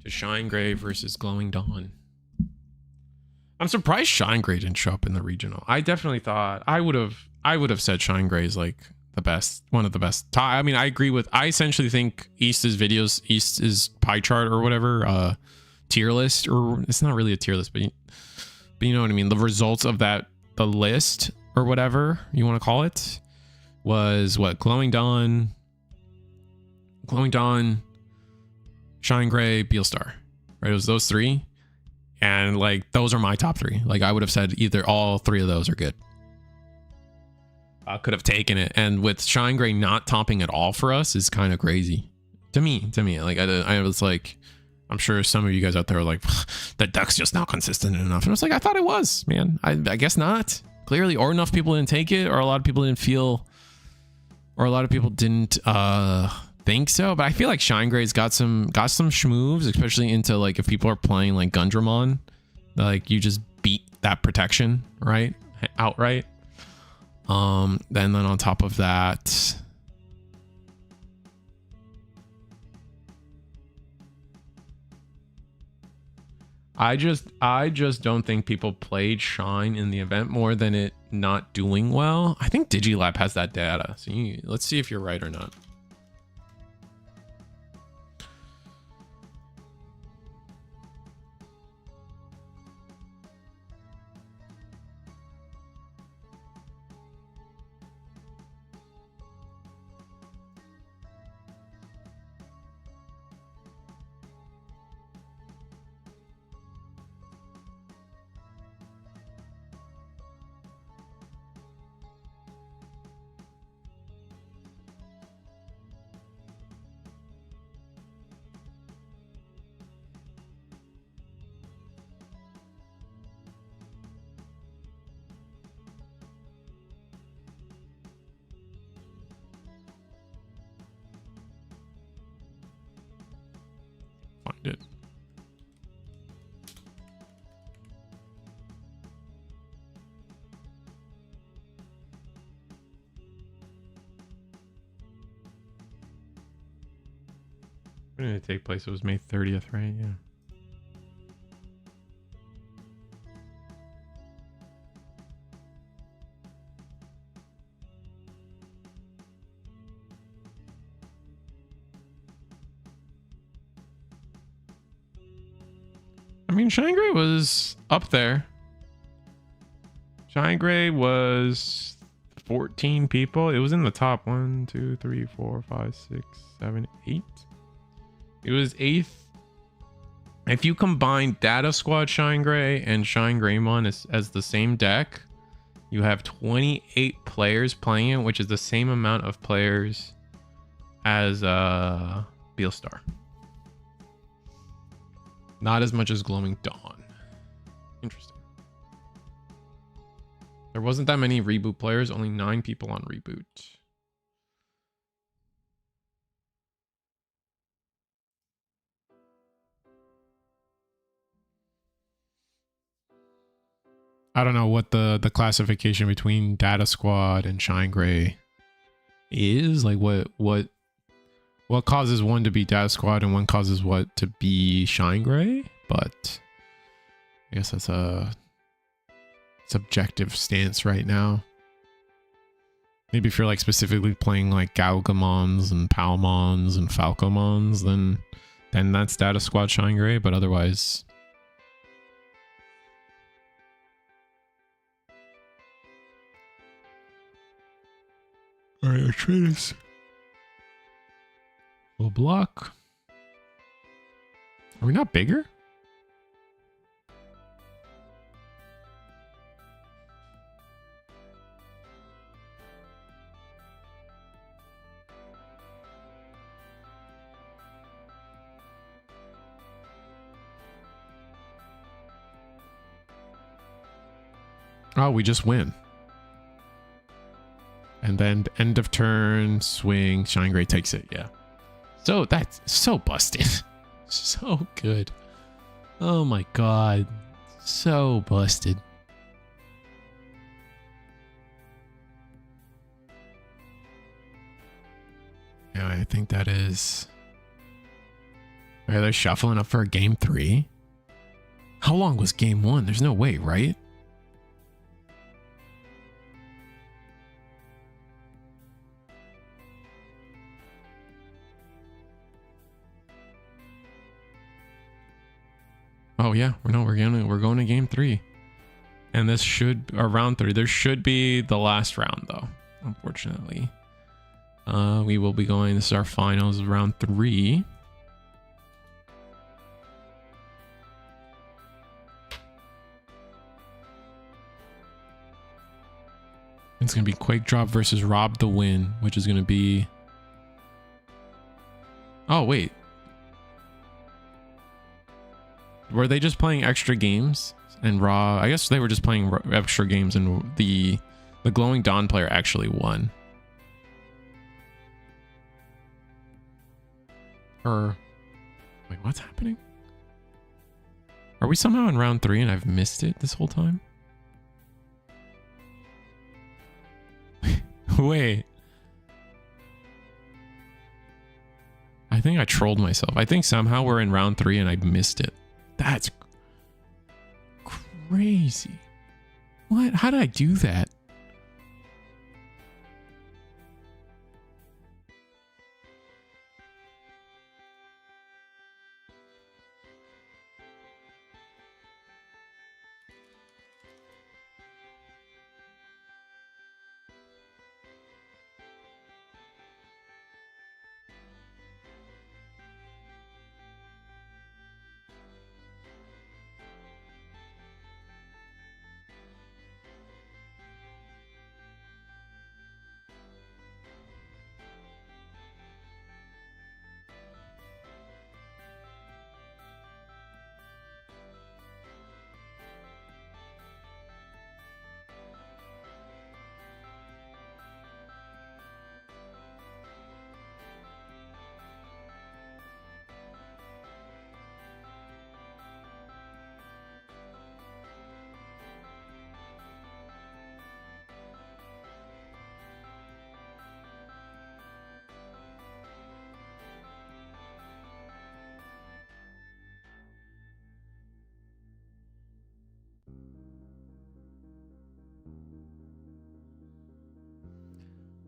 to Shine Gray versus Glowing Dawn. I'm surprised Shine Gray didn't show up in the regional. I definitely thought I would have said Shine Gray is like the best, one of the best. I mean, I agree with, I essentially think East's pie chart or whatever, tier list, or it's not really a tier list, but you know what I mean? The results of that, the list or whatever you want to call it, was what? Glowing Dawn, Shine Gray, Beelstar, right? It was those three. And like, those are my top three. Like, I would have said either all three of those are good. I could have taken it. And with Shine Gray not topping at all for us is kind of crazy to me. Like, I was like, I'm sure some of you guys out there are like, that deck's just not consistent enough. And I was like, I thought it was, man. I guess not. Clearly, or enough people didn't take it, or a lot of people didn't feel, or a lot of people didn't think so. But I feel like Shine Gray's got some schmoves, especially into like if people are playing like Gundam, like you just beat that protection right outright. Then on top of that, I just don't think people played Shine in the event more than it not doing well. I think Digilab has that data, so let's see if you're right or not. Find it. When did it take place? It was May 30th, right? Yeah. I mean, Shine Gray was up there. Shine Gray was 14 people. It was in the top 1, 2, 3, 4, 5, 6, 7, 8. It was 8th. If you combine Data Squad Shine Gray and Shine Greymon as the same deck, you have 28 players playing it, which is the same amount of players as Beelstar. Not as much as Glowing Dawn. Interesting. There wasn't that many reboot players, only 9 people on reboot. I don't know what the classification between Data Squad and Shine Gray is. Like what causes one to be Data Squad and one causes what to be Shine Gray, but I guess that's a subjective stance right now. Maybe if you're like specifically playing like Galgamons and Palmons and Falcomons, then that's Data Squad Shine Gray, but otherwise. All right, let's try this. We'll block. Are we not bigger? Oh, we just win. And then end of turn, swing, Shine Gray takes it. Yeah. So that's so busted. So good. Oh my god. So busted. Yeah, I think that is Are they shuffling up for a game 3? How long was game 1? There's no way, right? Oh yeah, we're going to game 3. And this should, or round 3. There should be the last round though, unfortunately. We will be going, this is our finals of round 3. It's going to be Quake Drop versus Rob the Win, which is going to be... Oh, wait. Were they just playing extra games? And Raw... I guess they were just playing extra games, and the Glowing Dawn player actually won. Or... Wait, what's happening? Are we somehow in round 3 and I've missed it this whole time? Wait. I think I trolled myself. I think somehow we're in round 3 and I missed it. That's crazy. What? How did I do that?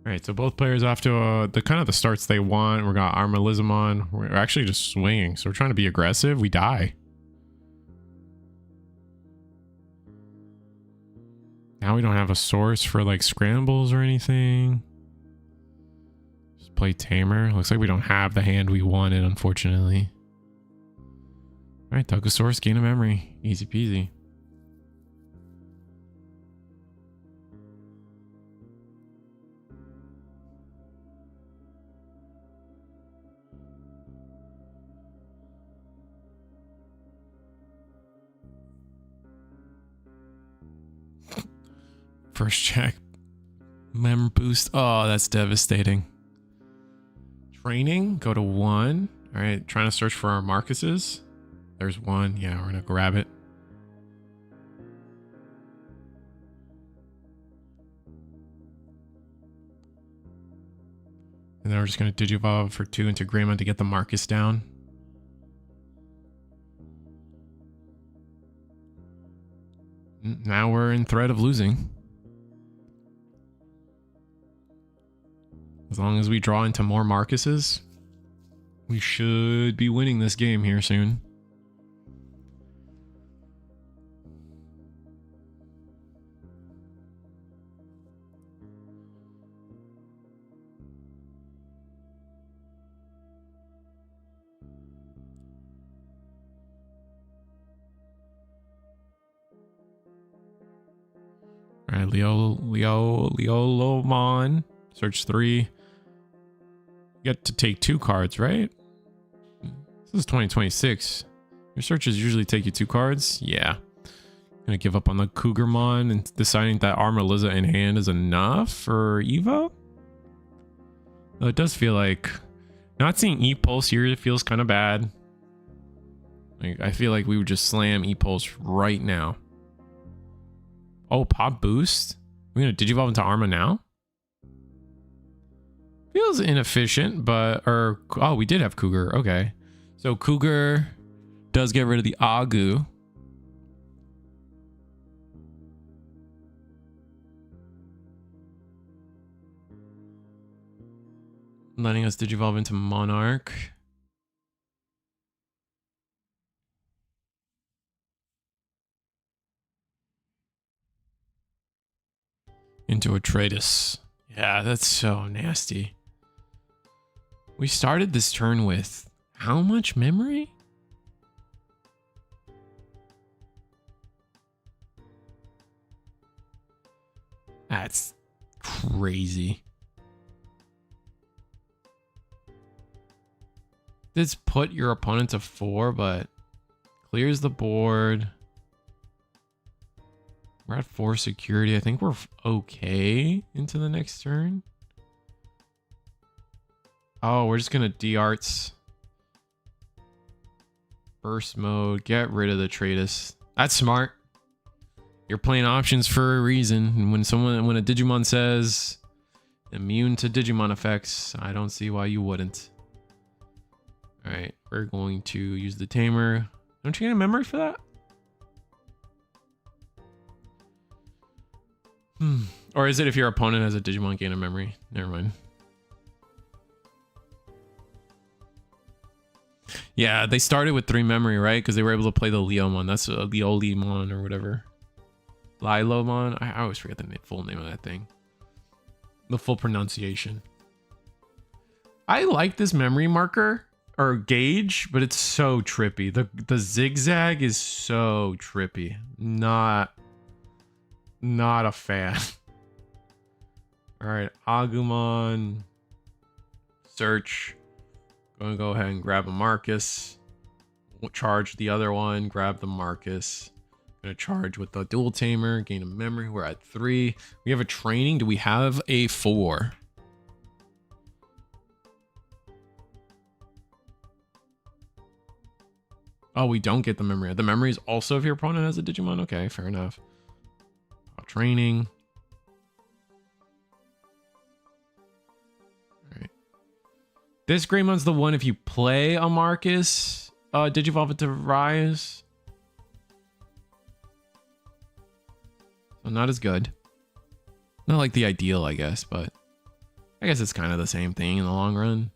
All right, so both players off to the kind of the starts they want. We got Armalizamon. We're actually just swinging, so we're trying to be aggressive. We die. Now we don't have a source for like scrambles or anything. Just play Tamer. Looks like we don't have the hand we wanted, unfortunately. All right, Tugosaurus, gain a memory. Easy peasy. First check. Mem boost. Oh, that's devastating. Training. Go to 1. All right. Trying to search for our Marcuses. There's 1. Yeah, we're going to grab it. And then we're just going to Digivolve for 2 into Greymon to get the Marcus down. Now we're in threat of losing. As long as we draw into more Marcuses, we should be winning this game here soon. All right, Leolomon. Search 3. You get to take 2 cards, right? This is 2026. Your searches usually take you 2 cards. Yeah. Gonna give up on the Cougarmon and deciding that Armaliza in hand is enough for Evo? Though it does feel like not seeing E-Pulse here feels kind of bad. Like, I feel like we would just slam E-Pulse right now. Oh, pop boost? We're gonna Digivolve into Arma now? Feels inefficient, but... oh, we did have Cougar. Okay. So Cougar does get rid of the Agu. Letting us digivolve into Monarch. Into Atreides. Yeah, that's so nasty. We started this turn with how much memory? That's crazy. This put your opponent to 4, but clears the board. We're at 4 security. I think we're okay into the next turn. Oh, we're just gonna D-Arts. Burst mode. Get rid of the Atreides. That's smart. You're playing options for a reason. And when a Digimon says immune to Digimon effects, I don't see why you wouldn't. Alright, we're going to use the Tamer. Don't you get a memory for that? Or is it if your opponent has a Digimon gain a memory? Never mind. Yeah, they started with 3 memory, right? Because they were able to play the Leomon. That's a Leolimon or whatever. Lilomon. I always forget the full name of that thing. The full pronunciation. I like this memory marker or gauge, but it's so trippy. The zigzag is so trippy. Not a fan. All right, Agumon. Search. Gonna go ahead and grab a Marcus. We'll charge the other one. Grab the Marcus. Gonna charge with the dual tamer. Gain a memory. We're at 3. We have a training. Do we have a 4? Oh, we don't get the memory. The memory is also if your opponent has a Digimon. Okay, fair enough. Training. All right. This Greymon's the one if you play a Marcus, Digivolve it to Rise. So not as good. Not like the ideal, I guess, but I guess it's kind of the same thing in the long run.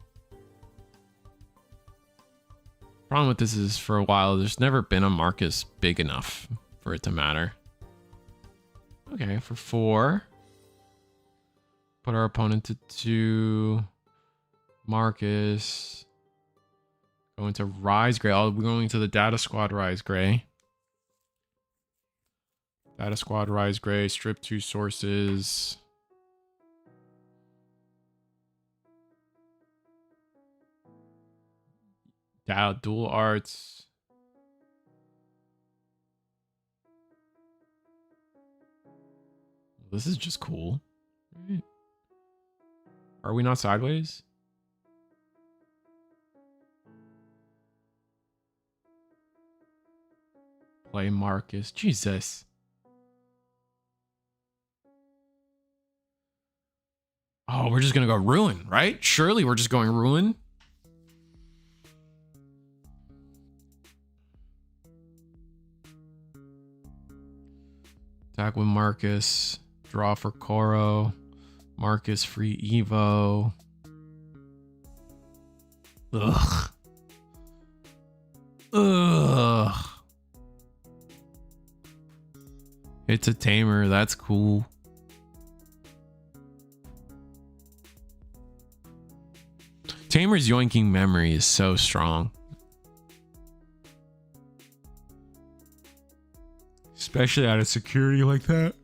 Problem with this is for a while, there's never been a Marcus big enough for it to matter. Okay, for 4. Put our opponent to 2. Marcus. Go into Rise Gray. Oh, we're going to the Data Squad Rise Gray. Data Squad Rise Gray. Strip 2 sources. Dual Arts. This is just cool. Are we not sideways? Play Marcus. Jesus. Oh, we're just gonna go Ruin, right? Surely we're just going Ruin. Attack with Marcus. Draw for Koro. Marcus free Evo. Ugh. Ugh. It's a tamer. That's cool. Tamer's yoinking memory is so strong. Especially out of security like that.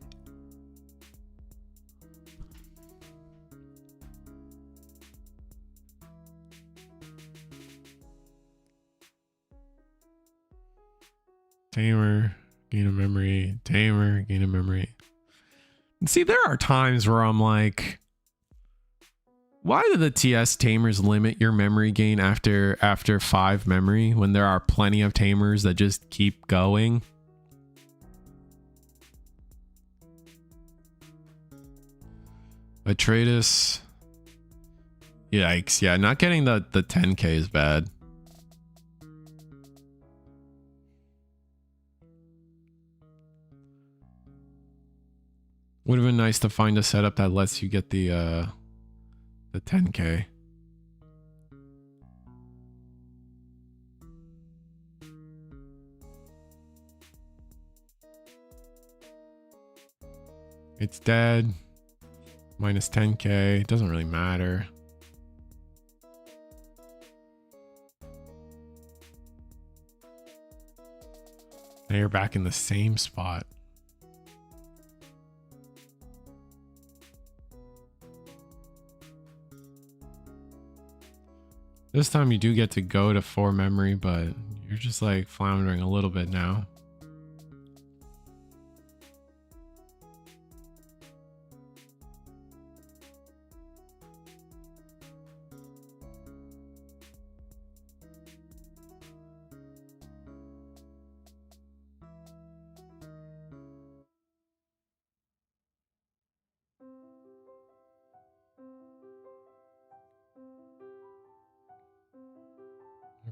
Tamer, gain a memory. Tamer, gain a memory. And see, there are times where I'm like, why do the TS tamers limit your memory gain after 5 memory when there are plenty of tamers that just keep going? Atreides. Yikes. Yeah, not getting the 10k is bad. Would have been nice to find a setup that lets you get the 10K. It's dead. Minus 10K. Doesn't really matter. Now you're back in the same spot. This time you do get to go to 4 memory, but you're just like floundering a little bit now.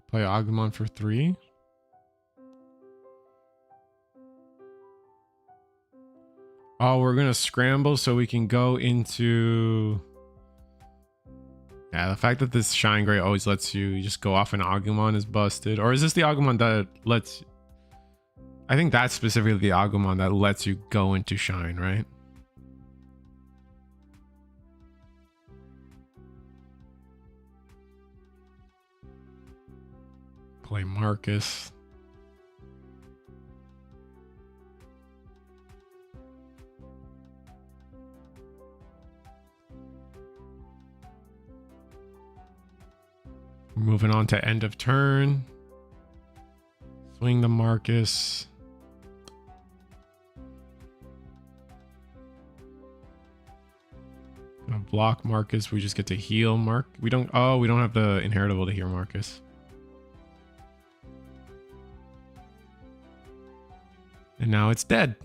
Play Agumon for 3. Oh, we're gonna scramble so we can go into... Yeah, the fact that this Shine Gray always lets you just go off an Agumon is busted. Or is this the Agumon that lets... I think that's specifically the Agumon that lets you go into Shine, right? Play Marcus. Moving on to end of turn. Swing the Marcus. Gonna block Marcus. We just get to heal Mark. We don't have the inheritable to heal Marcus. And now it's dead.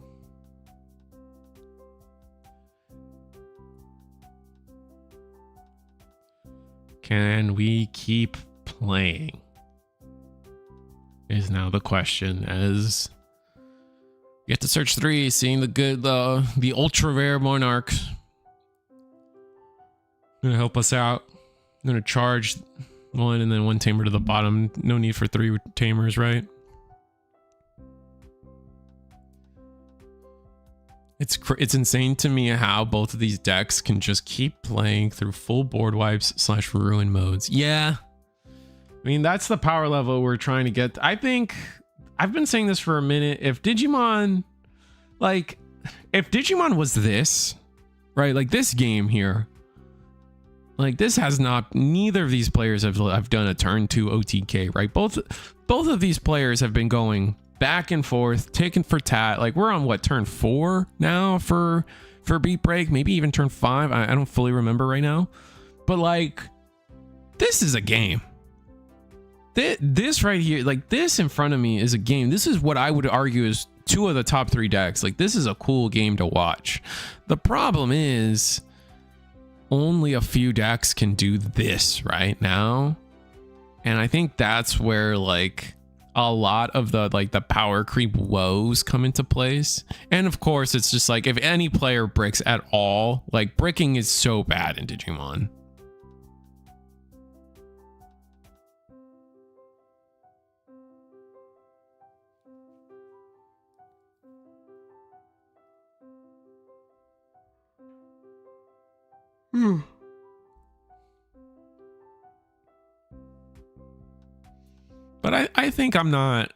Can we keep playing? Is now the question, as you get to search 3, seeing the ultra rare Monarch. Gonna help us out. I'm gonna charge 1 and then 1 tamer to the bottom. No need for 3 tamers, right? It's insane to me how both of these decks can just keep playing through full board wipes / ruin modes. Yeah. I mean, that's the power level we're trying to get. I think I've been saying this for a minute. If Digimon was this, right? Like this game here, like this has not, neither of these players have done a turn 2 OTK, right? Both of these players have been going back and forth, taking for tat. Like we're on what, turn 4 now for Beat Break, maybe even turn 5. I don't fully remember right now, but like this is a game. This right here, like this in front of me is a game. This is what I would argue is 2 of the top 3 decks. Like this is a cool game to watch. The problem is only a few decks can do this right now, and I think that's where like a lot of the power creep woes come into place. And of course it's just like if any player bricks at all, like bricking is so bad in Digimon. But I think I'm not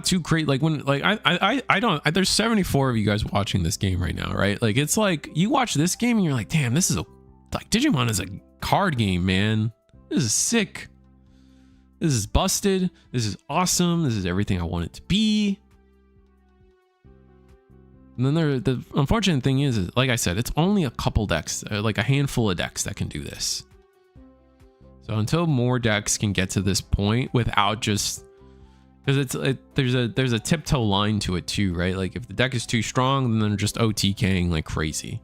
too crazy. Like when like I don't, there's 74 of you guys watching this game right now, right? Like it's like you watch this game and you're like, damn, this is like Digimon is a card game, man. This is sick. This is busted. This is awesome. This is everything I want it to be. And then the unfortunate thing is, like I said, it's only a couple decks, like a handful of decks that can do this. So until more decks can get to this point without just, because there's a tiptoe line to it too, right? Like if the deck is too strong, then they're just OTKing like crazy.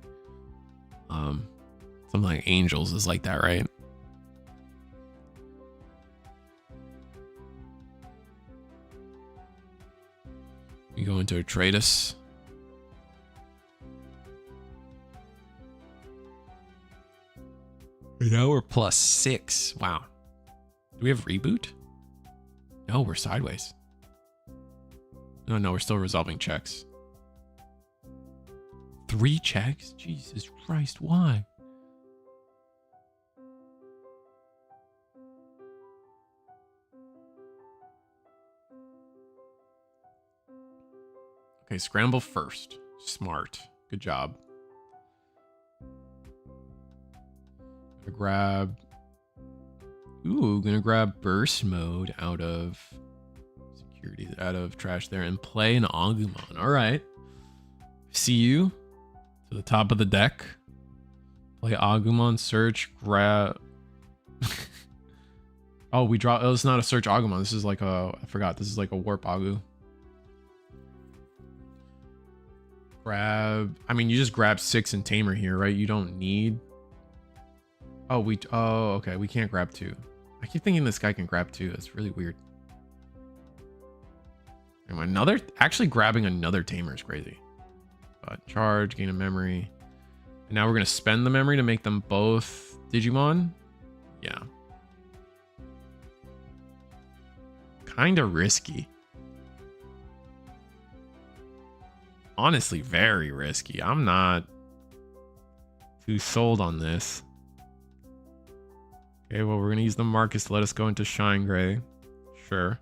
Something like Angels is like that, right? You go into a Atreides. Now we're +6. Wow. Do we have reboot? No, we're sideways. Oh, no, we're still resolving checks. 3 checks? Jesus Christ, why? Okay, scramble first. Smart. Good job. Gonna grab... Ooh, gonna grab burst mode out of security, out of trash there, and play an Agumon. All right. See you to the top of the deck. Play Agumon, search, grab... Oh, we draw... Oh, it's not a search Agumon. This is like a... I forgot. This is like a warp Agu. Grab... I mean, you just grab 6 and Tamer here, right? You don't need... Oh, we... Oh, okay. We can't grab 2. I keep thinking this guy can grab 2. That's really weird. Anyway, another... Actually, grabbing another Tamer is crazy. But charge, gain a memory. And now we're going to spend the memory to make them both Digimon. Yeah. Kind of risky. Honestly, very risky. I'm not too sold on this. Okay, well, we're going to use the Marcus to let us go into Shine Gray. Sure.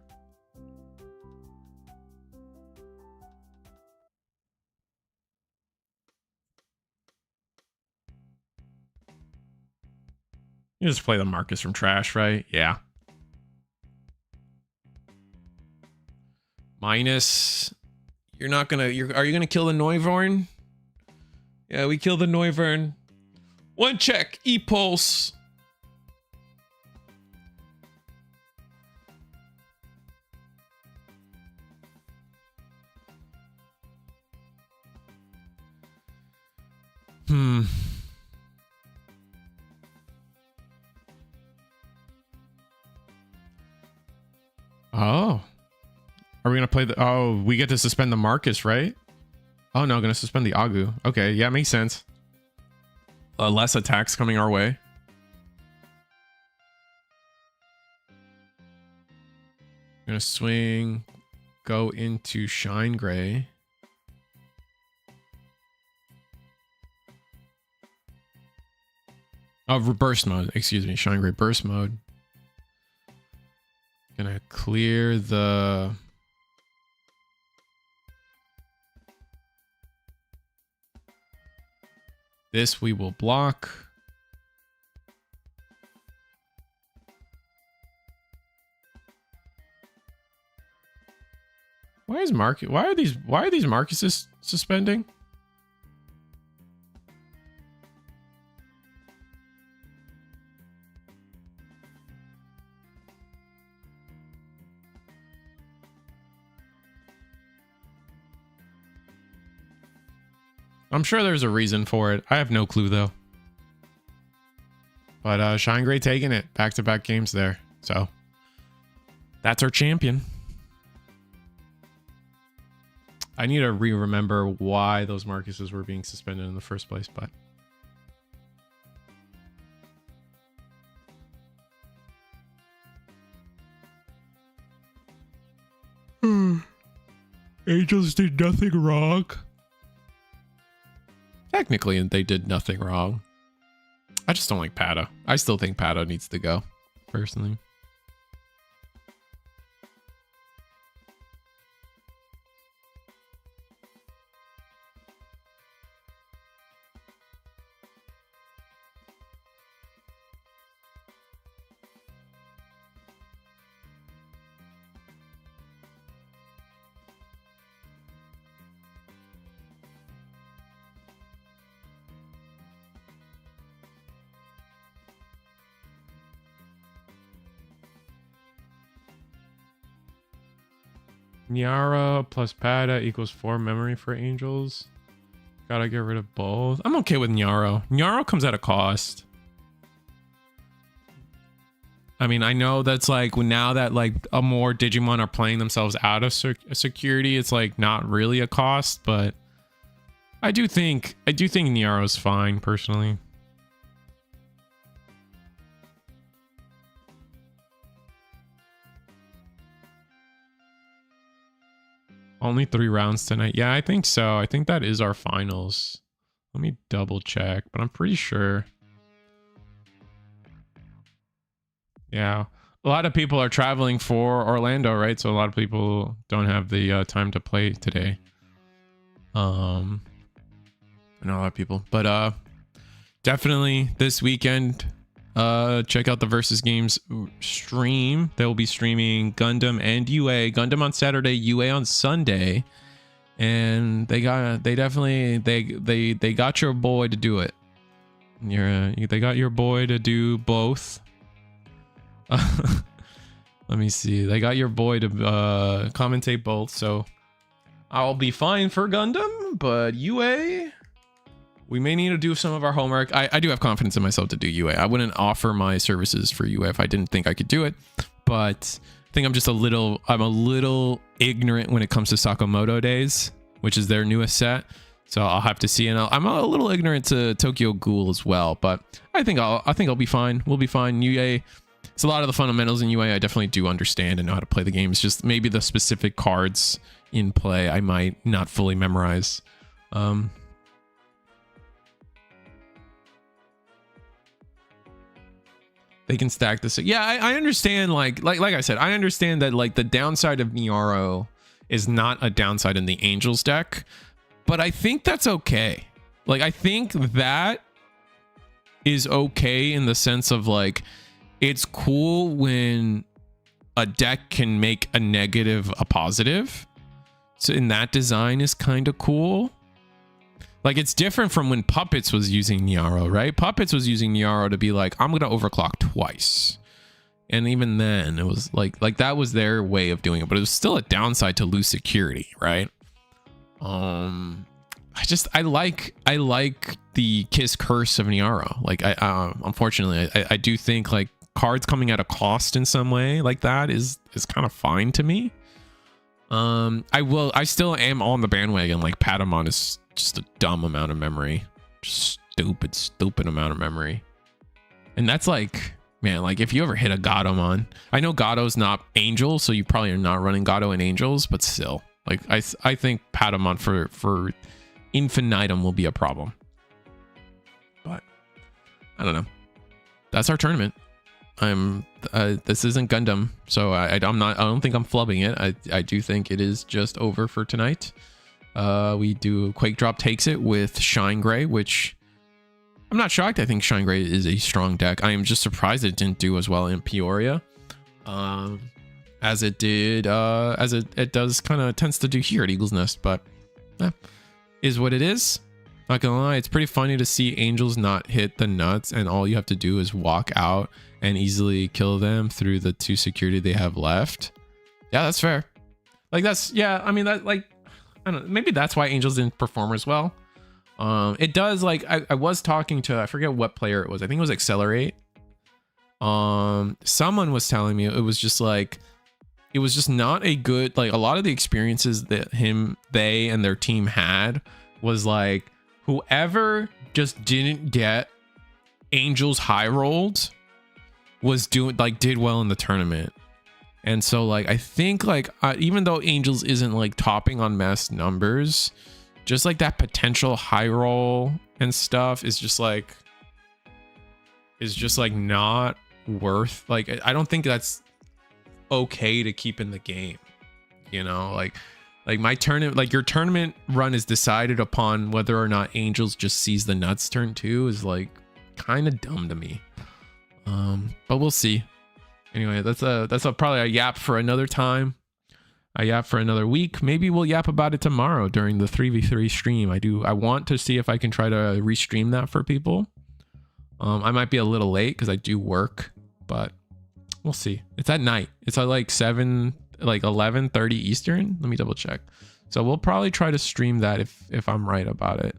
You just play the Marcus from trash, right? Yeah. Minus... You're not gonna... Are you gonna kill the Neuvorn? Yeah, we kill the Neuvorn. 1 check. E-Pulse. Oh. Are we going to play the... Oh, we get to suspend the Marcus, right? Oh, no, going to suspend the Agu. Okay, yeah, makes sense. Less attacks coming our way. Going to swing, go into Shine Gray. Oh, burst mode. Excuse me, Shine Gray burst mode. Gonna clear the... This we will block. Why is Marcus... Why are these Marcuses suspending? I'm sure there's a reason for it. I have no clue though. But Shine Gray taking it. Back-to-back games there. So that's our champion. I need to remember why those Marcuses were being suspended in the first place, but Angels did nothing wrong. Technically, they did nothing wrong. I just don't like Pata. I still think Pata needs to go, personally. Nyara plus Pata equals 4 memory for Angels. Gotta get rid of both. I'm okay with Nyaro. Nyaro comes at a cost. I mean, I know that's like now that like a more Digimon are playing themselves out of security, it's like not really a cost, but I do think Nyaro's fine personally. Only 3 rounds tonight. Yeah, I think so. I think that is our finals. Let me double check, but I'm pretty sure. Yeah. A lot of people are traveling for Orlando, right? So a lot of people don't have the time to play today. I know a lot of people, but definitely this weekend, check out the Versus Games stream. They'll be streaming Gundam and UA. Gundam on Saturday, UA on Sunday, and they got your boy to do it. They got your boy to do both. Let me see. They got your boy to commentate both, so I'll be fine for Gundam, but UA, we may need to do some of our homework. I do have confidence in myself to do UA. I wouldn't offer my services for UA if I didn't think I could do it, but I think I'm a little ignorant when it comes to Sakamoto Days, which is their newest set. So I'll have to see, and I'm a little ignorant to Tokyo Ghoul as well, but I think I'll be fine. We'll be fine. UA, it's a lot of the fundamentals in UA I definitely do understand and know how to play the game. It's just maybe the specific cards in play I might not fully memorize. They can stack this. Yeah, I understand. Like I said, I understand that like the downside of Niaro is not a downside in the Angels deck, but I think that's okay. Like I think that is okay in the sense of like it's cool when a deck can make a negative a positive. So in that design is kind of cool. Like it's different from when Puppets was using Niaro, right? Puppets was using Niaro to be like, I'm gonna overclock twice. And even then it was like that was their way of doing it, but it was still a downside to lose security, right? I like the Kiss Curse of Niaro. Like unfortunately I do think like cards coming at a cost in some way like that is kind of fine to me. I still am on the bandwagon. Like Patamon is just a dumb amount of memory, just stupid amount of memory. And that's like, man, like if you ever hit a Gatomon, I know Gato's not Angel, so you probably are not running Gato and Angels, but still, like I think Patamon for infinitum will be a problem. But I don't know. That's our tournament. This isn't Gundam, so I don't think I'm flubbing it. I do think it is just over for tonight. We do Quake Drop takes it with Shine Gray, which I'm not shocked. I think Shine Gray is a strong deck. I am just surprised it didn't do as well in Peoria as it did, as it does kind of tends to do here at Eagle's Nest, but is what it is. Not gonna lie, it's pretty funny to see Angels not hit the nuts and all you have to do is walk out and easily kill them through the 2 security they have left. Yeah, that's fair. Like that's, yeah, I mean that, like, I don't know, maybe that's why Angels didn't perform as well. It does, like I was talking to, I forget what player it was. I think it was Accelerate. Someone was telling me it was just like, it was just not a good, like a lot of the experiences that they and their team had was like, whoever just didn't get Angels high rolled was did well in the tournament. And so like I think like even though Angels isn't like topping on mass numbers, just like that potential high roll and stuff is just like not worth, like I don't think that's okay to keep in the game, you know? Like my tournament, like your tournament run is decided upon whether or not Angels just sees the nuts turn 2 is like kind of dumb to me. But we'll see. Anyway, that's probably a yap for another time. A yap for another week. Maybe we'll yap about it tomorrow during the 3v3 stream. I want to see if I can try to restream that for people. I might be a little late because I do work, but we'll see. It's at night. It's at like 11:30 Eastern. Let me double check. So we'll probably try to stream that if I'm right about it.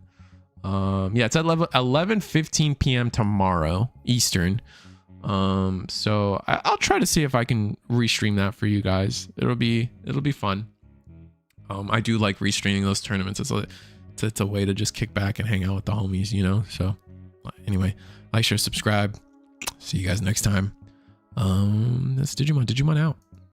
Yeah, it's at 11:15 p.m. tomorrow Eastern. So I'll try to see if I can restream that for you guys. It'll be fun. I do like restreaming those tournaments. It's a way to just kick back and hang out with the homies, you know? So anyway, like, share, subscribe. See you guys next time. That's Digimon out.